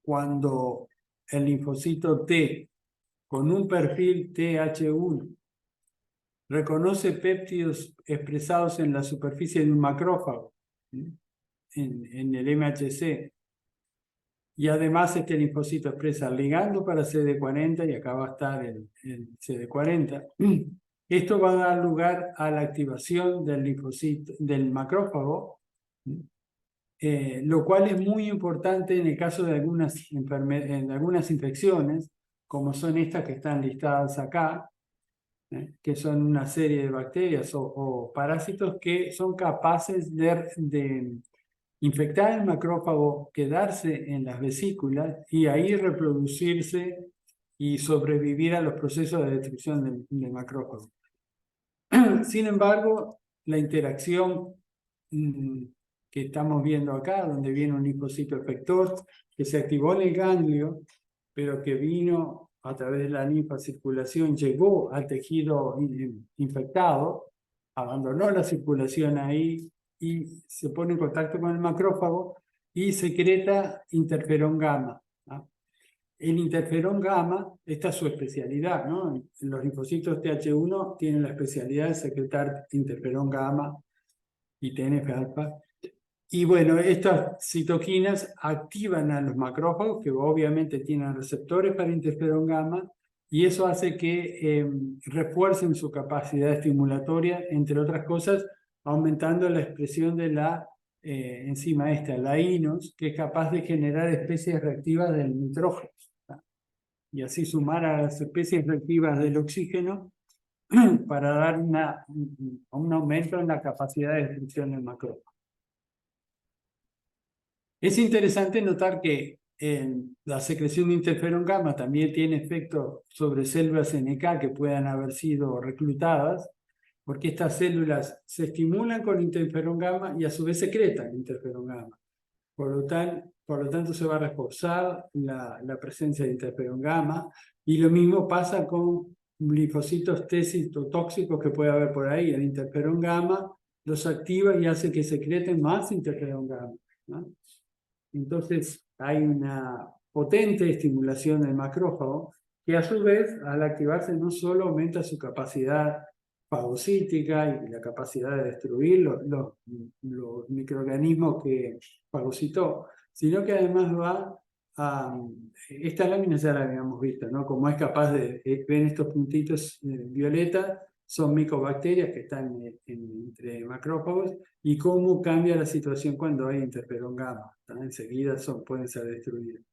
cuando el linfocito T con un perfil TH1 reconoce péptidos expresados en la superficie de un macrófago, en el MHC, y además este linfocito expresa ligando para CD40 y acá va a estar el CD40. Esto va a dar lugar a la activación del linfocito, del macrófago, lo cual es muy importante en el caso de algunas infecciones, como son estas que están listadas acá, que son una serie de bacterias o parásitos que son capaces de infectar el macrófago, quedarse en las vesículas y ahí reproducirse y sobrevivir a los procesos de destrucción del macrófago. Sin embargo, la interacción que estamos viendo acá, donde viene un linfocito efector que se activó en el ganglio, pero que vino a través de la linfocirculación, llegó al tejido infectado, abandonó la circulación ahí y se pone en contacto con el macrófago y secreta interferón gamma. ¿No? El interferón gamma, esta es su especialidad, ¿no? Los linfocitos TH1 tienen la especialidad de secretar interferón gamma y TNF-alfa. Y bueno, estas citoquinas activan a los macrófagos, que obviamente tienen receptores para interferón gamma, y eso hace que refuercen su capacidad estimulatoria, entre otras cosas, aumentando la expresión de la enzima esta, la INOS, que es capaz de generar especies reactivas del nitrógeno. Y así sumar a las especies reactivas del oxígeno para dar un aumento en la capacidad de destrucción del macrófago. Es interesante notar que la secreción de interferón gamma también tiene efecto sobre células NK que puedan haber sido reclutadas, porque estas células se estimulan con interferón gamma y a su vez secretan interferón gamma. Por lo tanto, se va a reforzar la presencia de interferón gamma, y lo mismo pasa con linfocitos T citotóxicos que puede haber por ahí. El interferón gamma los activa y hace que secreten más interferón gamma, ¿no? Entonces hay una potente estimulación del macrófago que a su vez, al activarse, no solo aumenta su capacidad fagocítica y la capacidad de destruir los microorganismos que fagocitó, sino que además va a... Esta lámina ya la habíamos visto, ¿no? Como es capaz de ver estos puntitos violetas, son micobacterias que están entre macrófagos, y cómo cambia la situación cuando hay interferón gamma, ¿no? Enseguida pueden ser destruidos.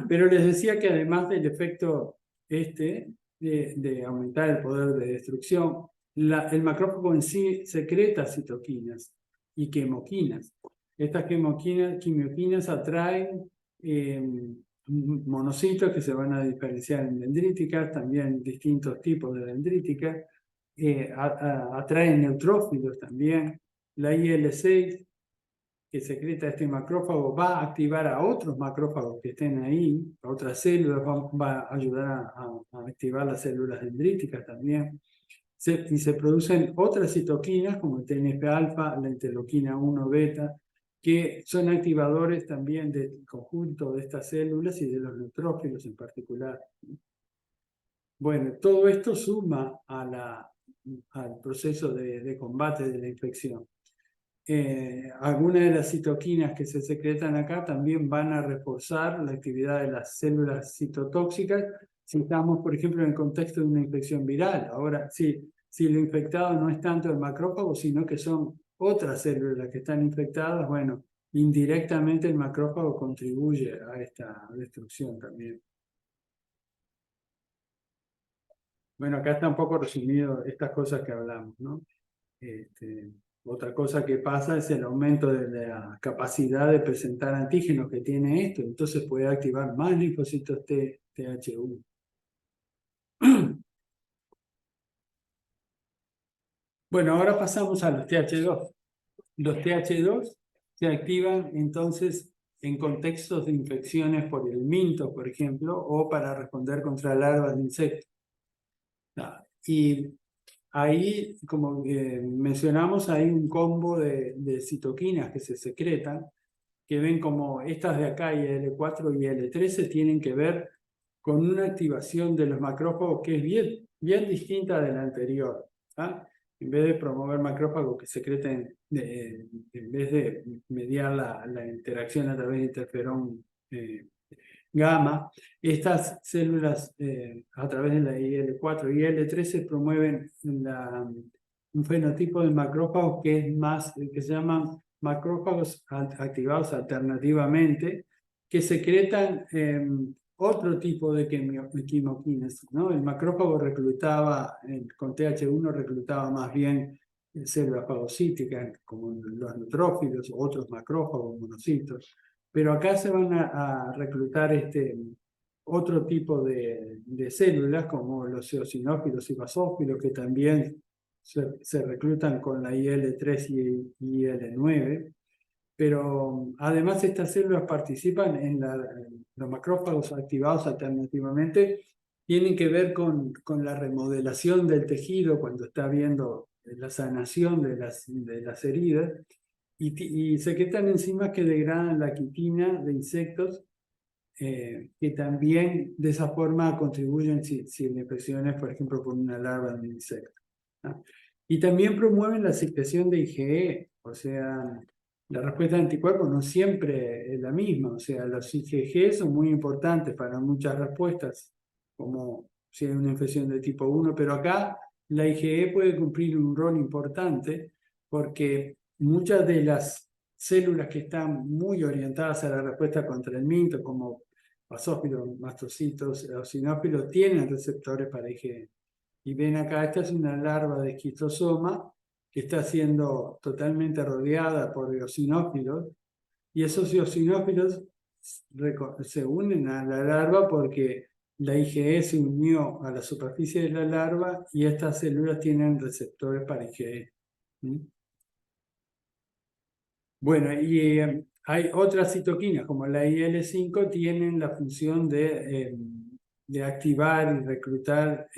Pero les decía que además del efecto de aumentar el poder de destrucción, el macrófago en sí secreta citoquinas y quimoquinas. Estas quimioquinas atraen monocitos que se van a diferenciar en dendríticas, también distintos tipos de dendríticas, atraen neutrófilos también. La IL-6 que secreta este macrófago va a activar a otros macrófagos que estén ahí, a otras células, va a ayudar a activar las células dendríticas también. Y se producen otras citoquinas como el TNF-alfa, la interleuquina 1 beta, que son activadores también del conjunto de estas células y de los neutrófilos en particular. Bueno, todo esto suma al proceso de combate de la infección. Algunas de las citoquinas que se secretan acá también van a reforzar la actividad de las células citotóxicas si estamos, por ejemplo, en el contexto de una infección viral. Ahora, sí, si lo infectado no es tanto el macrófago, sino que son otras células que están infectadas, bueno, indirectamente el macrófago contribuye a esta destrucción también. Bueno, acá está un poco resumido estas cosas que hablamos, ¿no? Otra cosa que pasa es el aumento de la capacidad de presentar antígenos que tiene esto, entonces puede activar más linfocitos TH1. Bueno, ahora pasamos a los TH2. Los TH2 se activan entonces en contextos de infecciones por el minto, por ejemplo, o para responder contra larvas de insectos. Y ahí, como mencionamos, hay un combo de citoquinas que se secretan, que ven como estas de acá, IL-4 y IL-13, tienen que ver con una activación de los macrófagos que es bien, bien distinta de la anterior. En vez de promover macrófagos que secreten, en vez de mediar la interacción a través de interferón gamma, estas células a través de la IL-4 y IL-13 promueven un fenotipo de macrófagos que es más, que se llaman macrófagos activados alternativamente, que secretan otro tipo de quimoquinas, ¿no? El macrófago reclutaba, con TH1 reclutaba más bien células fagocíticas, como los neutrófilos, otros macrófagos, monocitos. Pero acá se van a reclutar otro tipo de células, como los eosinófilos y basófilos, que también se reclutan con la IL-3 y IL-9. Pero además estas células participan en los macrófagos activados alternativamente, tienen que ver con la remodelación del tejido cuando está habiendo la sanación de las heridas, y secretan enzimas que degradan la quitina de insectos, que también de esa forma contribuyen si la infección es, por ejemplo, por una larva de un insecto, ¿no? Y también promueven la secreción de IgE, o sea, la respuesta de anticuerpos no siempre es la misma, o sea, los IgG son muy importantes para muchas respuestas, como si hay una infección de tipo 1, pero acá la IgE puede cumplir un rol importante porque muchas de las células que están muy orientadas a la respuesta contra el minto, como basófilos, mastocitos, eosinófilos, tienen receptores para IgE. Y ven acá, esta es una larva de esquistosoma que está siendo totalmente rodeada por eosinófilos, y esos eosinófilos se unen a la larva porque la IgE se unió a la superficie de la larva y estas células tienen receptores para IgE. Bueno, y hay otras citoquinas, como la IL-5, tienen la función de activar y reclutar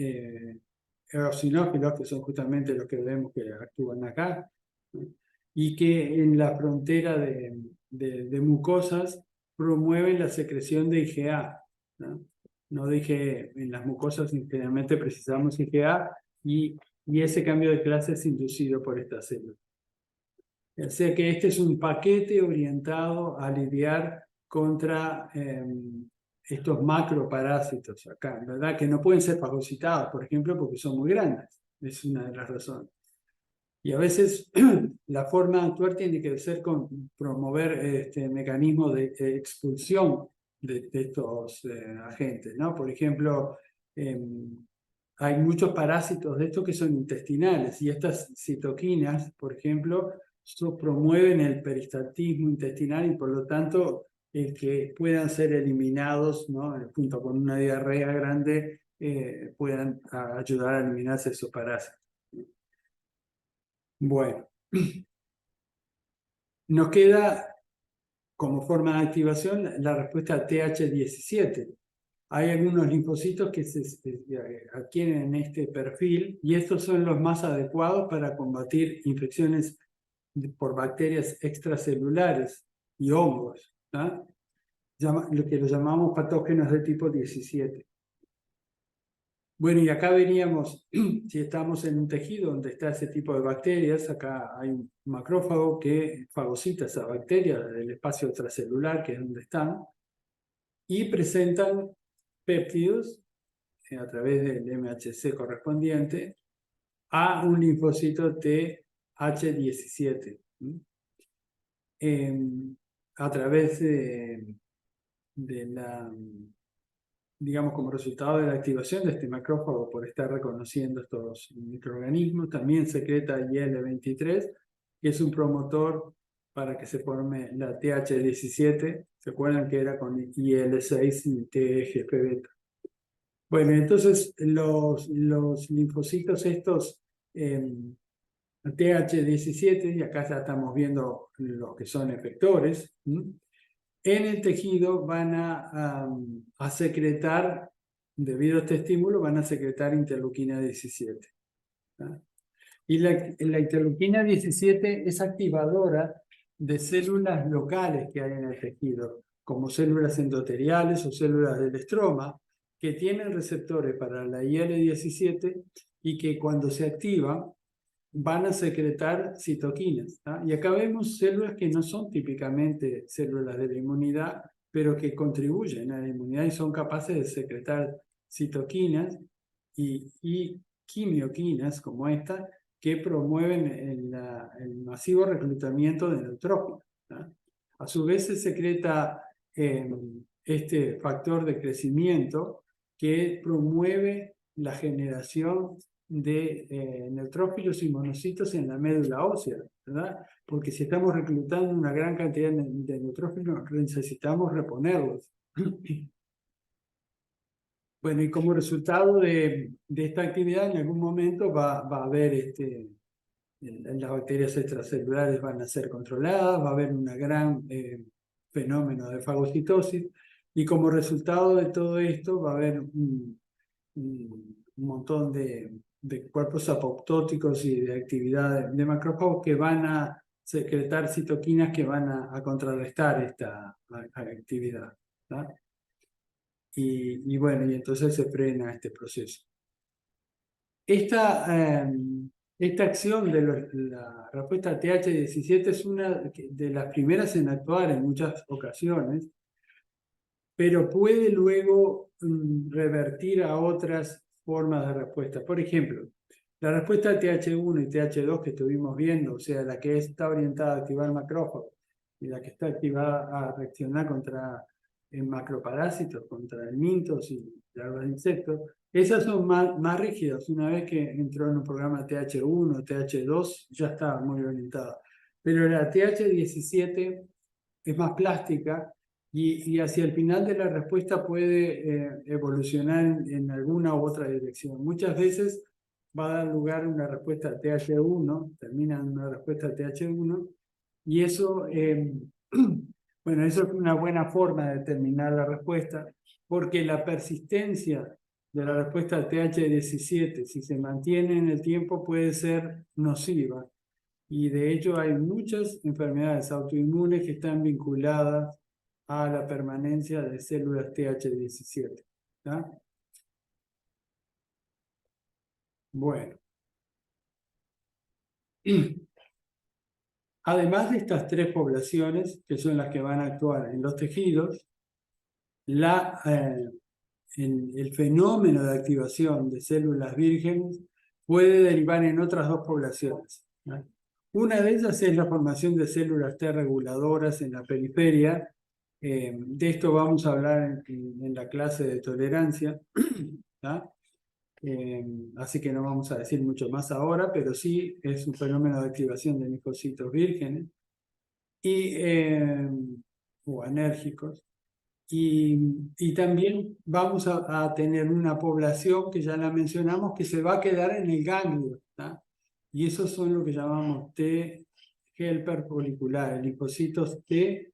eosinófilos, que son justamente los que vemos que actúan acá, ¿no? Y que en la frontera de mucosas promueven la secreción de IgA, ¿no? No dije, en las mucosas generalmente precisamos IgA, y ese cambio de clase es inducido por esta célula. O sea que este es un paquete orientado a lidiar contra estos macroparásitos acá, ¿verdad? Que no pueden ser fagocitados, por ejemplo, porque son muy grandes. Es una de las razones. Y a veces la forma de actuar tiene que ser con promover mecanismos de expulsión de estos agentes, ¿no? Por ejemplo, hay muchos parásitos de estos que son intestinales, y estas citoquinas, por ejemplo, promueven el peristaltismo intestinal, y por lo tanto el que puedan ser eliminados, ¿no? Junto con una diarrea grande, puedan ayudar a eliminarse esos parásitos. Bueno, nos queda como forma de activación la respuesta TH17. Hay algunos linfocitos que se adquieren en este perfil, y estos son los más adecuados para combatir infecciones por bacterias extracelulares y hongos, ¿no? Lo que lo llamamos patógenos de tipo 17. Bueno, y acá veríamos, si estamos en un tejido donde está ese tipo de bacterias, acá hay un macrófago que fagocita esa bacteria del espacio extracelular, que es donde están, y presentan péptidos a través del MHC correspondiente a un linfocito TH17. A través de la, digamos, como resultado de la activación de este macrófago por estar reconociendo estos microorganismos, también secreta IL-23, que es un promotor para que se forme la TH17. ¿Se acuerdan que era con IL-6 y TGF-beta? Bueno, entonces los linfocitos estos TH17, y acá ya estamos viendo los que son efectores, en el tejido van a secretar, debido a este estímulo, van a secretar interleuquina 17. ¿tá? Y la interleuquina 17 es activadora de células locales que hay en el tejido, como células endoteliales o células del estroma, que tienen receptores para la IL-17 y que cuando se activan van a secretar citoquinas. ¿tá? Y acá vemos células que no son típicamente células de la inmunidad, pero que contribuyen a la inmunidad y son capaces de secretar citoquinas y quimioquinas como esta, que promueven el masivo reclutamiento de neutrófilos. ¿tá? A su vez se secreta este factor de crecimiento que promueve la generación de neutrófilos y monocitos en la médula ósea, ¿verdad? Porque si estamos reclutando una gran cantidad de neutrófilos, necesitamos reponerlos. Bueno, y como resultado de esta actividad, en algún momento va a haber las bacterias extracelulares van a ser controladas, va a haber un gran fenómeno de fagocitosis, y como resultado de todo esto va a haber un montón de cuerpos apoptóticos y de actividad de macrófagos que van a secretar citoquinas que van a contrarrestar esta actividad. ¿tá? Y bueno, y entonces se frena este proceso. Esta acción de la respuesta TH17 es una de las primeras en actuar en muchas ocasiones, pero puede luego revertir a otras formas de respuesta. Por ejemplo, la respuesta TH1 y TH2 que estuvimos viendo, o sea, la que está orientada a activar macrófagos y la que está activada a reaccionar contra macroparásitos, contra mintos y larvas de insectos, esas son más rígidas. Una vez que entró en un programa TH1, TH2, ya está muy orientada. Pero la TH17 es más plástica y hacia el final de la respuesta puede evolucionar en alguna u otra dirección. Muchas veces va a dar lugar a una respuesta TH1, termina en una respuesta TH1, y eso, bueno, eso es una buena forma de determinar la respuesta, porque la persistencia de la respuesta TH17, si se mantiene en el tiempo, puede ser nociva. Y de hecho hay muchas enfermedades autoinmunes que están vinculadas a la permanencia de células TH17. ¿tá? Bueno. Además de estas tres poblaciones, que son las que van a actuar en los tejidos, el fenómeno de activación de células vírgenes puede derivar en otras dos poblaciones. ¿no? Una de ellas es la formación de células T reguladoras en la periferia. De esto vamos a hablar en la clase de tolerancia. Así que no vamos a decir mucho más ahora, pero sí es un fenómeno de activación de linfocitos vírgenes o anérgicos. Y también vamos a tener una población que ya la mencionamos que se va a quedar en el ganglio. ¿tá? Y esos son lo que llamamos T helper foliculares, linfocitos T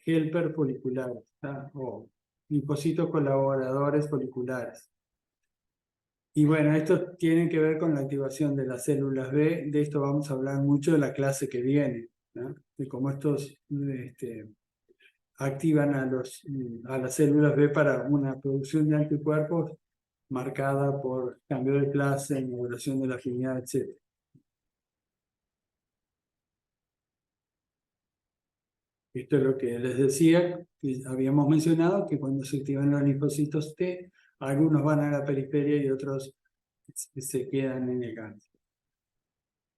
helper foliculares, ¿tá? O linfocitos colaboradores foliculares. Y bueno, esto tiene que ver con la activación de las células B. De esto vamos a hablar mucho de la clase que viene, ¿no? De cómo estos activan a las células B para una producción de anticuerpos marcada por cambio de clase, modulación de la afinidad, etc. Esto es lo que les decía, que habíamos mencionado, que cuando se activan los linfocitos T, algunos van a la periferia y otros se quedan en el cáncer.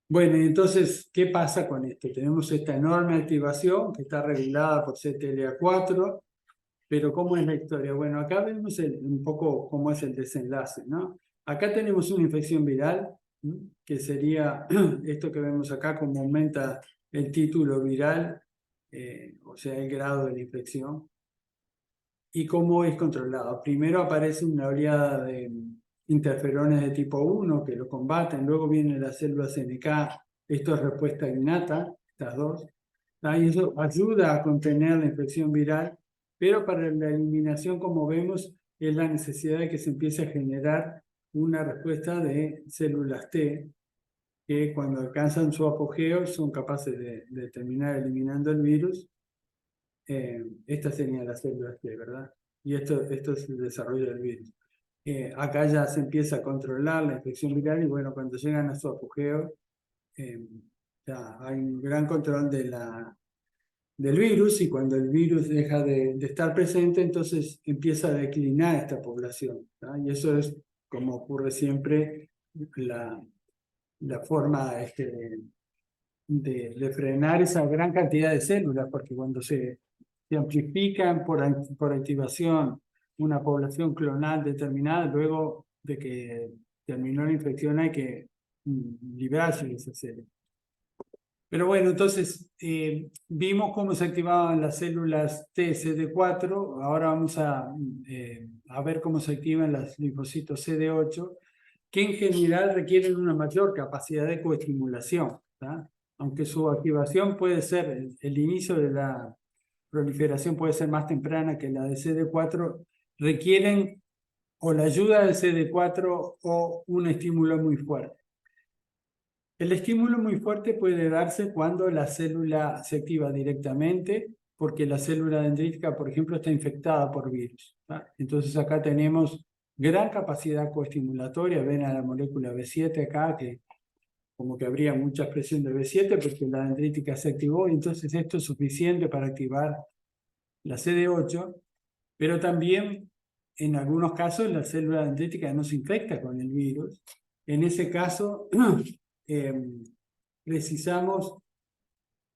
Bueno, y entonces, ¿qué pasa con esto? Tenemos esta enorme activación que está regulada por CTLA4, pero ¿cómo es la historia? Bueno, acá vemos un poco cómo es el desenlace, ¿no? Acá tenemos una infección viral, que sería esto que vemos acá, como aumenta el título viral, o sea, el grado de la infección, y cómo es controlado. Primero aparece una oleada de interferones de tipo 1 que lo combaten, luego vienen las células NK, esto es respuesta innata, estas dos, y eso ayuda a contener la infección viral, pero para la eliminación, como vemos, es la necesidad de que se empiece a generar una respuesta de células T, que cuando alcanzan su apogeo son capaces de terminar eliminando el virus. Esta sería la célula T, ¿verdad? Y esto es el desarrollo del virus. Acá ya se empieza a controlar la infección viral y bueno, cuando llegan a su apogeo, ya hay un gran control del virus, y cuando el virus deja de estar presente, entonces empieza a declinar esta población, ¿tá? Y eso es como ocurre siempre la forma de frenar esa gran cantidad de células, porque cuando se amplifican por activación una población clonal determinada, luego de que terminó la infección hay que librarse de esa célula. Pero bueno, entonces vimos cómo se activaban las células T CD4, ahora vamos a ver cómo se activan los linfocitos CD8, que en general requieren una mayor capacidad de coestimulación, ¿tá? Aunque su activación puede ser, el inicio de la proliferación puede ser más temprana que la de CD4, requieren o la ayuda del CD4 o un estímulo muy fuerte. El estímulo muy fuerte puede darse cuando la célula se activa directamente, porque la célula dendrítica, por ejemplo, está infectada por virus, ¿tá? Entonces acá tenemos gran capacidad coestimulatoria. Ven a la molécula B7 acá, que como que habría mucha expresión de B7 porque la dendrítica se activó, y entonces esto es suficiente para activar la CD8, pero también en algunos casos la célula dendrítica no se infecta con el virus. En ese caso, precisamos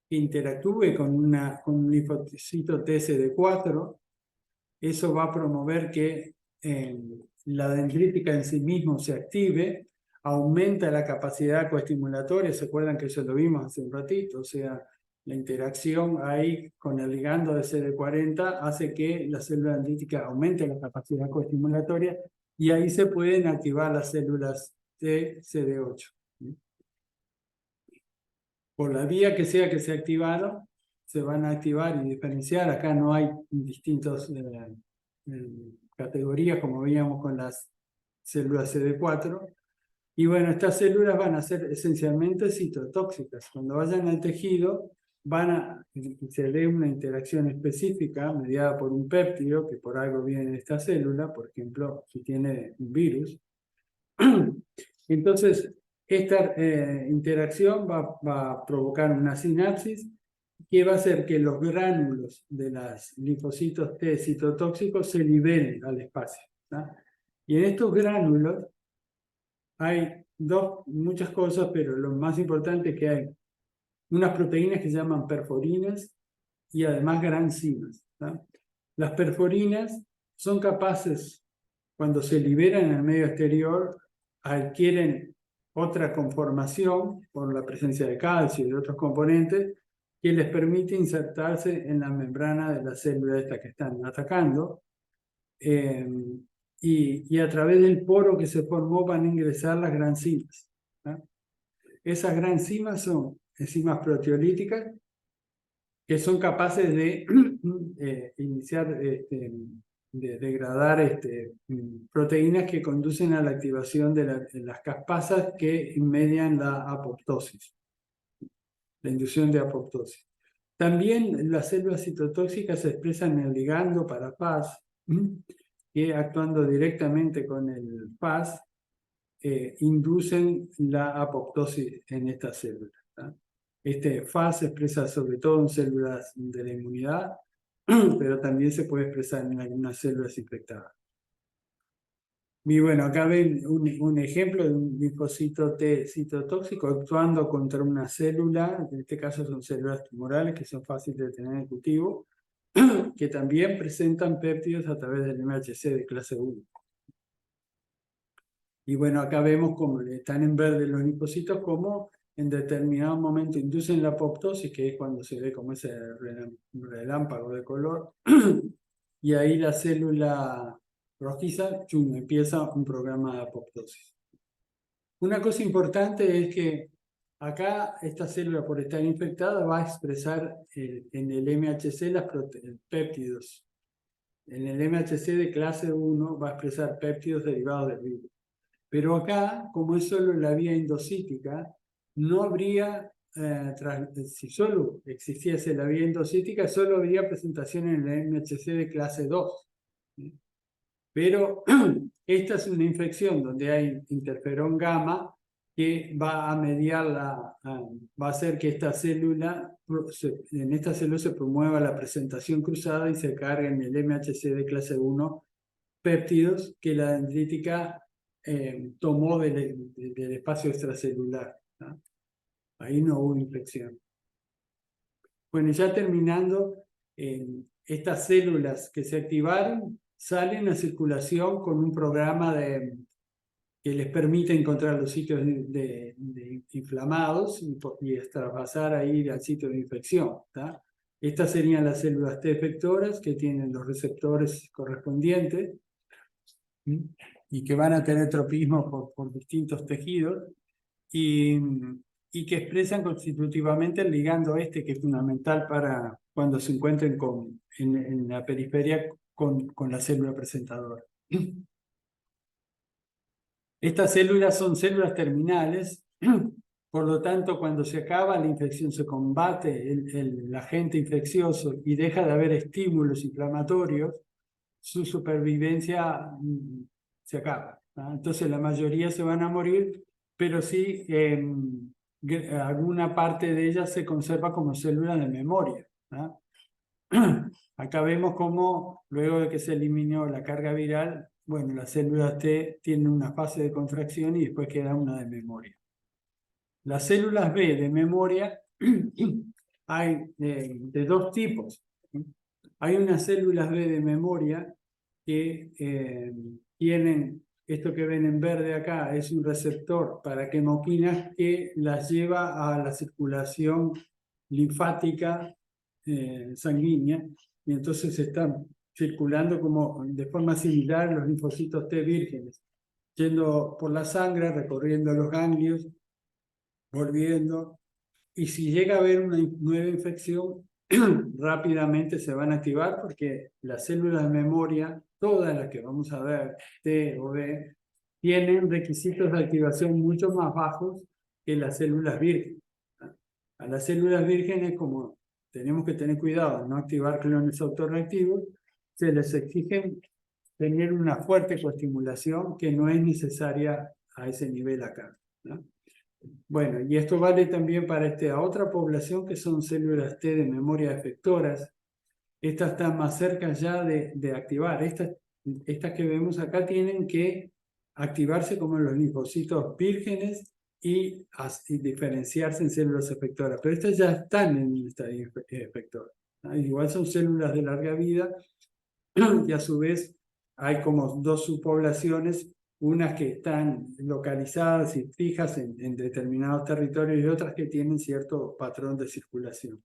que interactúe con un linfocito TCD4. Eso va a promover que la dendrítica en sí mismo se active, aumenta la capacidad coestimulatoria. ¿Se acuerdan que eso lo vimos hace un ratito? O sea, la interacción ahí con el ligando de CD40 hace que la célula dendrítica aumente la capacidad coestimulatoria, y ahí se pueden activar las células de CD8. Por la vía que sea que se activaron, se van a activar y diferenciar. Acá no hay distintas categorías como veíamos con las células CD4. Y bueno, estas células van a ser esencialmente citotóxicas. Cuando vayan al tejido, se dé una interacción específica mediada por un péptido que por algo viene de esta célula, por ejemplo, si tiene un virus. Entonces, esta interacción va a provocar una sinapsis que va a hacer que los gránulos de los linfocitos T citotóxicos se liberen al espacio, ¿tá? Y en estos gránulos hay muchas cosas, pero lo más importante es que hay unas proteínas que se llaman perforinas y además granzimas, ¿tá? Las perforinas son capaces, cuando se liberan en el medio exterior, adquieren otra conformación por la presencia de calcio y de otros componentes que les permite insertarse en la membrana de la célula esta que están atacando, y a través del poro que se formó van a ingresar las granzimas, ¿tá? Esas granzimas son enzimas proteolíticas que son capaces de iniciar, de degradar proteínas que conducen a la activación de las caspasas que median la apoptosis, la inducción de apoptosis. También las células citotóxicas se expresan en el ligando para Fas, que actuando directamente con el Fas, inducen la apoptosis en estas células, ¿tá? Este Fas se expresa sobre todo en células de la inmunidad, pero también se puede expresar en algunas células infectadas. Y bueno, acá ven un ejemplo de un linfocito T citotóxico actuando contra una célula, en este caso son células tumorales que son fáciles de tener en cultivo, que también presentan péptidos a través del MHC de clase 1. Y bueno, acá vemos como están en verde los linfocitos, como en determinado momento inducen la apoptosis, que es cuando se ve como ese relámpago de color, y ahí la célula rojiza empieza un programa de apoptosis. Una cosa importante es que acá esta célula, por estar infectada, va a expresar en el MHC los péptidos. En el MHC de clase 1 va a expresar péptidos derivados del virus. Pero acá, como es solo la vía endocítica, no habría, si solo existiese la vía endocítica, solo habría presentación en el MHC de clase 2. Pero esta es una infección donde hay interferón gamma que va a mediar va a hacer que esta célula, en esta célula se promueva la presentación cruzada y se cargue en el MHC de clase 1 péptidos que la dendrítica tomó del espacio extracelular, ¿no? Ahí no hubo infección. Bueno, ya terminando, estas células que se activaron salen a circulación con un programa que les permite encontrar los sitios inflamados y traspasar ahí al sitio de infección, ¿tá? Estas serían las células T efectoras que tienen los receptores correspondientes y que van a tener tropismo por distintos tejidos y que expresan constitutivamente el ligando que es fundamental para cuando se encuentren en la periferia con la célula presentadora. Estas células son células terminales, por lo tanto, cuando se acaba la infección, se combate el agente infeccioso y deja de haber estímulos inflamatorios, su supervivencia se acaba, ¿no? Entonces la mayoría se van a morir, pero sí alguna parte de ellas se conserva como células de memoria, ¿no? Acá vemos cómo luego de que se eliminó la carga viral, bueno, las células T tienen una fase de contracción y después queda una de memoria. Las células B de memoria hay de dos tipos. Hay unas células B de memoria que tienen, esto que ven en verde acá, es un receptor para quemoquinas que las lleva a la circulación linfática sanguínea, y entonces están circulando como de forma similar los linfocitos T vírgenes, yendo por la sangre, recorriendo los ganglios, volviendo, y si llega a haber una nueva infección, rápidamente se van a activar porque las células de memoria, todas las que vamos a ver, T o B, tienen requisitos de activación mucho más bajos que las células vírgenes. A las células vírgenes, como tenemos que tener cuidado de no activar clones autorreactivos, se les exige tener una fuerte coestimulación que no es necesaria a ese nivel acá, ¿no? Bueno, y esto vale también para otra población que son células T de memoria efectoras. Estas están más cerca ya de activar. Estas que vemos acá tienen que activarse como los linfocitos vírgenes y diferenciarse en células efectoras. Pero estas ya están en el estadio efector, ¿no? Igual son células de larga vida y a su vez hay como dos subpoblaciones, unas que están localizadas y fijas en determinados territorios y otras que tienen cierto patrón de circulación.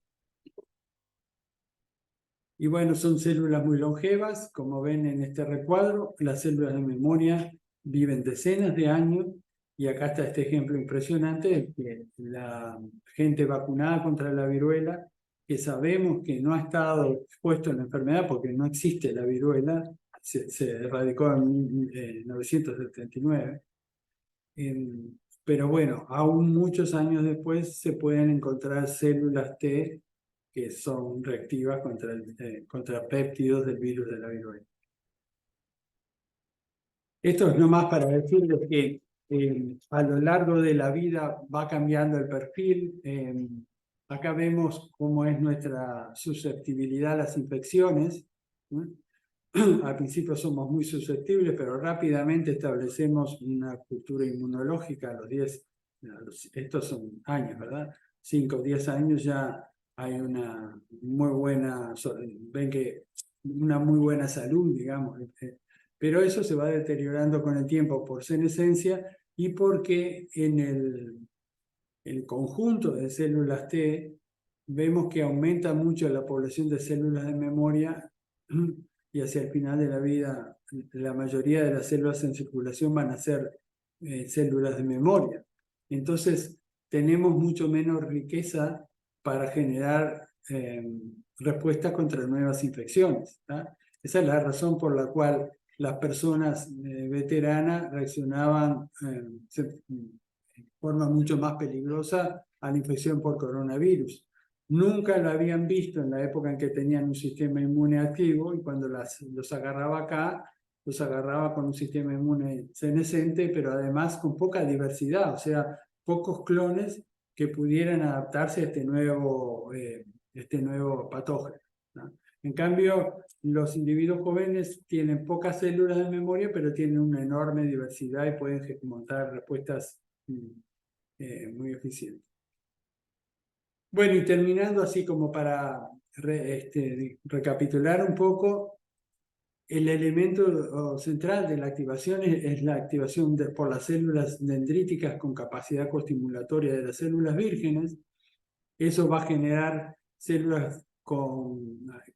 Y bueno, son células muy longevas, como ven en este recuadro. Las células de memoria viven decenas de años, y acá está este ejemplo impresionante de que la gente vacunada contra la viruela, que sabemos que no ha estado expuesto a la enfermedad porque no existe la viruela, se erradicó en 1979. Pero bueno, aún muchos años después se pueden encontrar células T que son reactivas contra péptidos del virus de la viruela. Esto es nomás para decirles que a lo largo de la vida va cambiando el perfil. Acá vemos cómo es nuestra susceptibilidad a las infecciones, ¿no? al principio somos muy susceptibles, pero rápidamente establecemos una cultura inmunológica a los 10, estos son años, ¿verdad? 5 o 10 años ya hay una muy buena, ven que una muy buena salud, digamos. Pero eso se va deteriorando con el tiempo por senescencia y porque en el conjunto de células T vemos que aumenta mucho la población de células de memoria y hacia el final de la vida la mayoría de las células en circulación van a ser células de memoria. Entonces tenemos mucho menos riqueza para generar respuestas contra nuevas infecciones. Esa es la razón por la cual las personas veteranas reaccionaban de forma mucho más peligrosa a la infección por coronavirus. Nunca lo habían visto en la época en que tenían un sistema inmune activo y cuando los agarraba acá, los agarraba con un sistema inmune senescente, pero además con poca diversidad, o sea, pocos clones que pudieran adaptarse a este nuevo patógeno, ¿no? En cambio, los individuos jóvenes tienen pocas células de memoria, pero tienen una enorme diversidad y pueden montar respuestas muy eficientes. Bueno, y terminando así como para recapitular un poco, el elemento central de la activación es la activación por las células dendríticas con capacidad costimulatoria de las células vírgenes. Eso va a generar células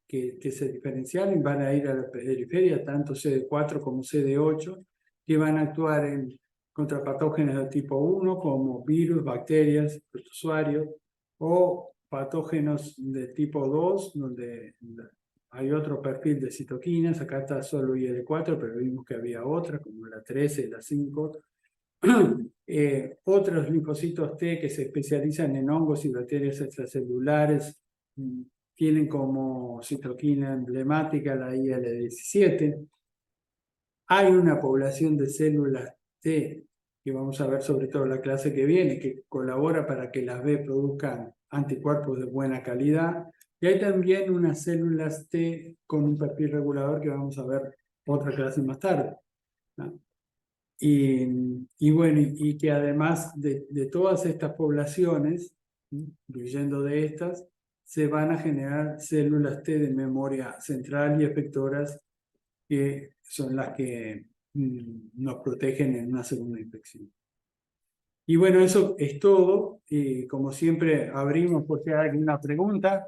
que se diferencian y van a ir a la periferia, tanto CD4 como CD8, que van a actuar contra patógenos de tipo 1 como virus, bacterias, protozoarios, o patógenos de tipo 2, donde hay otro perfil de citoquinas. Acá está solo IL4, pero vimos que había otras, como la 13 y la 5. Otros linfocitos T que se especializan en hongos y bacterias extracelulares tienen como citoquina emblemática la IL-17. Hay una población de células T, que vamos a ver sobre todo la clase que viene, que colabora para que las B produzcan anticuerpos de buena calidad. Y hay también unas células T con un perfil regulador que vamos a ver otra clase más tarde, ¿no? Y bueno, y que además de todas estas poblaciones, incluyendo de estas, se van a generar células T de memoria central y efectoras que son las que nos protegen en una segunda infección. Y bueno, eso es todo. Como siempre, abrimos por si hay alguna pregunta.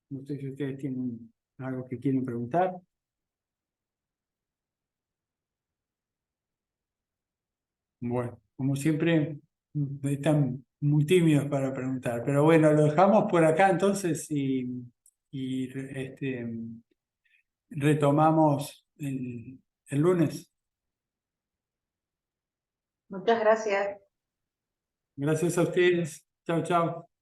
No sé si ustedes tienen algo que quieren preguntar. Bueno, como siempre, están muy tímidos para preguntar. Pero bueno, lo dejamos por acá entonces y retomamos el lunes. Muchas gracias. Gracias a ustedes. Chao, chao.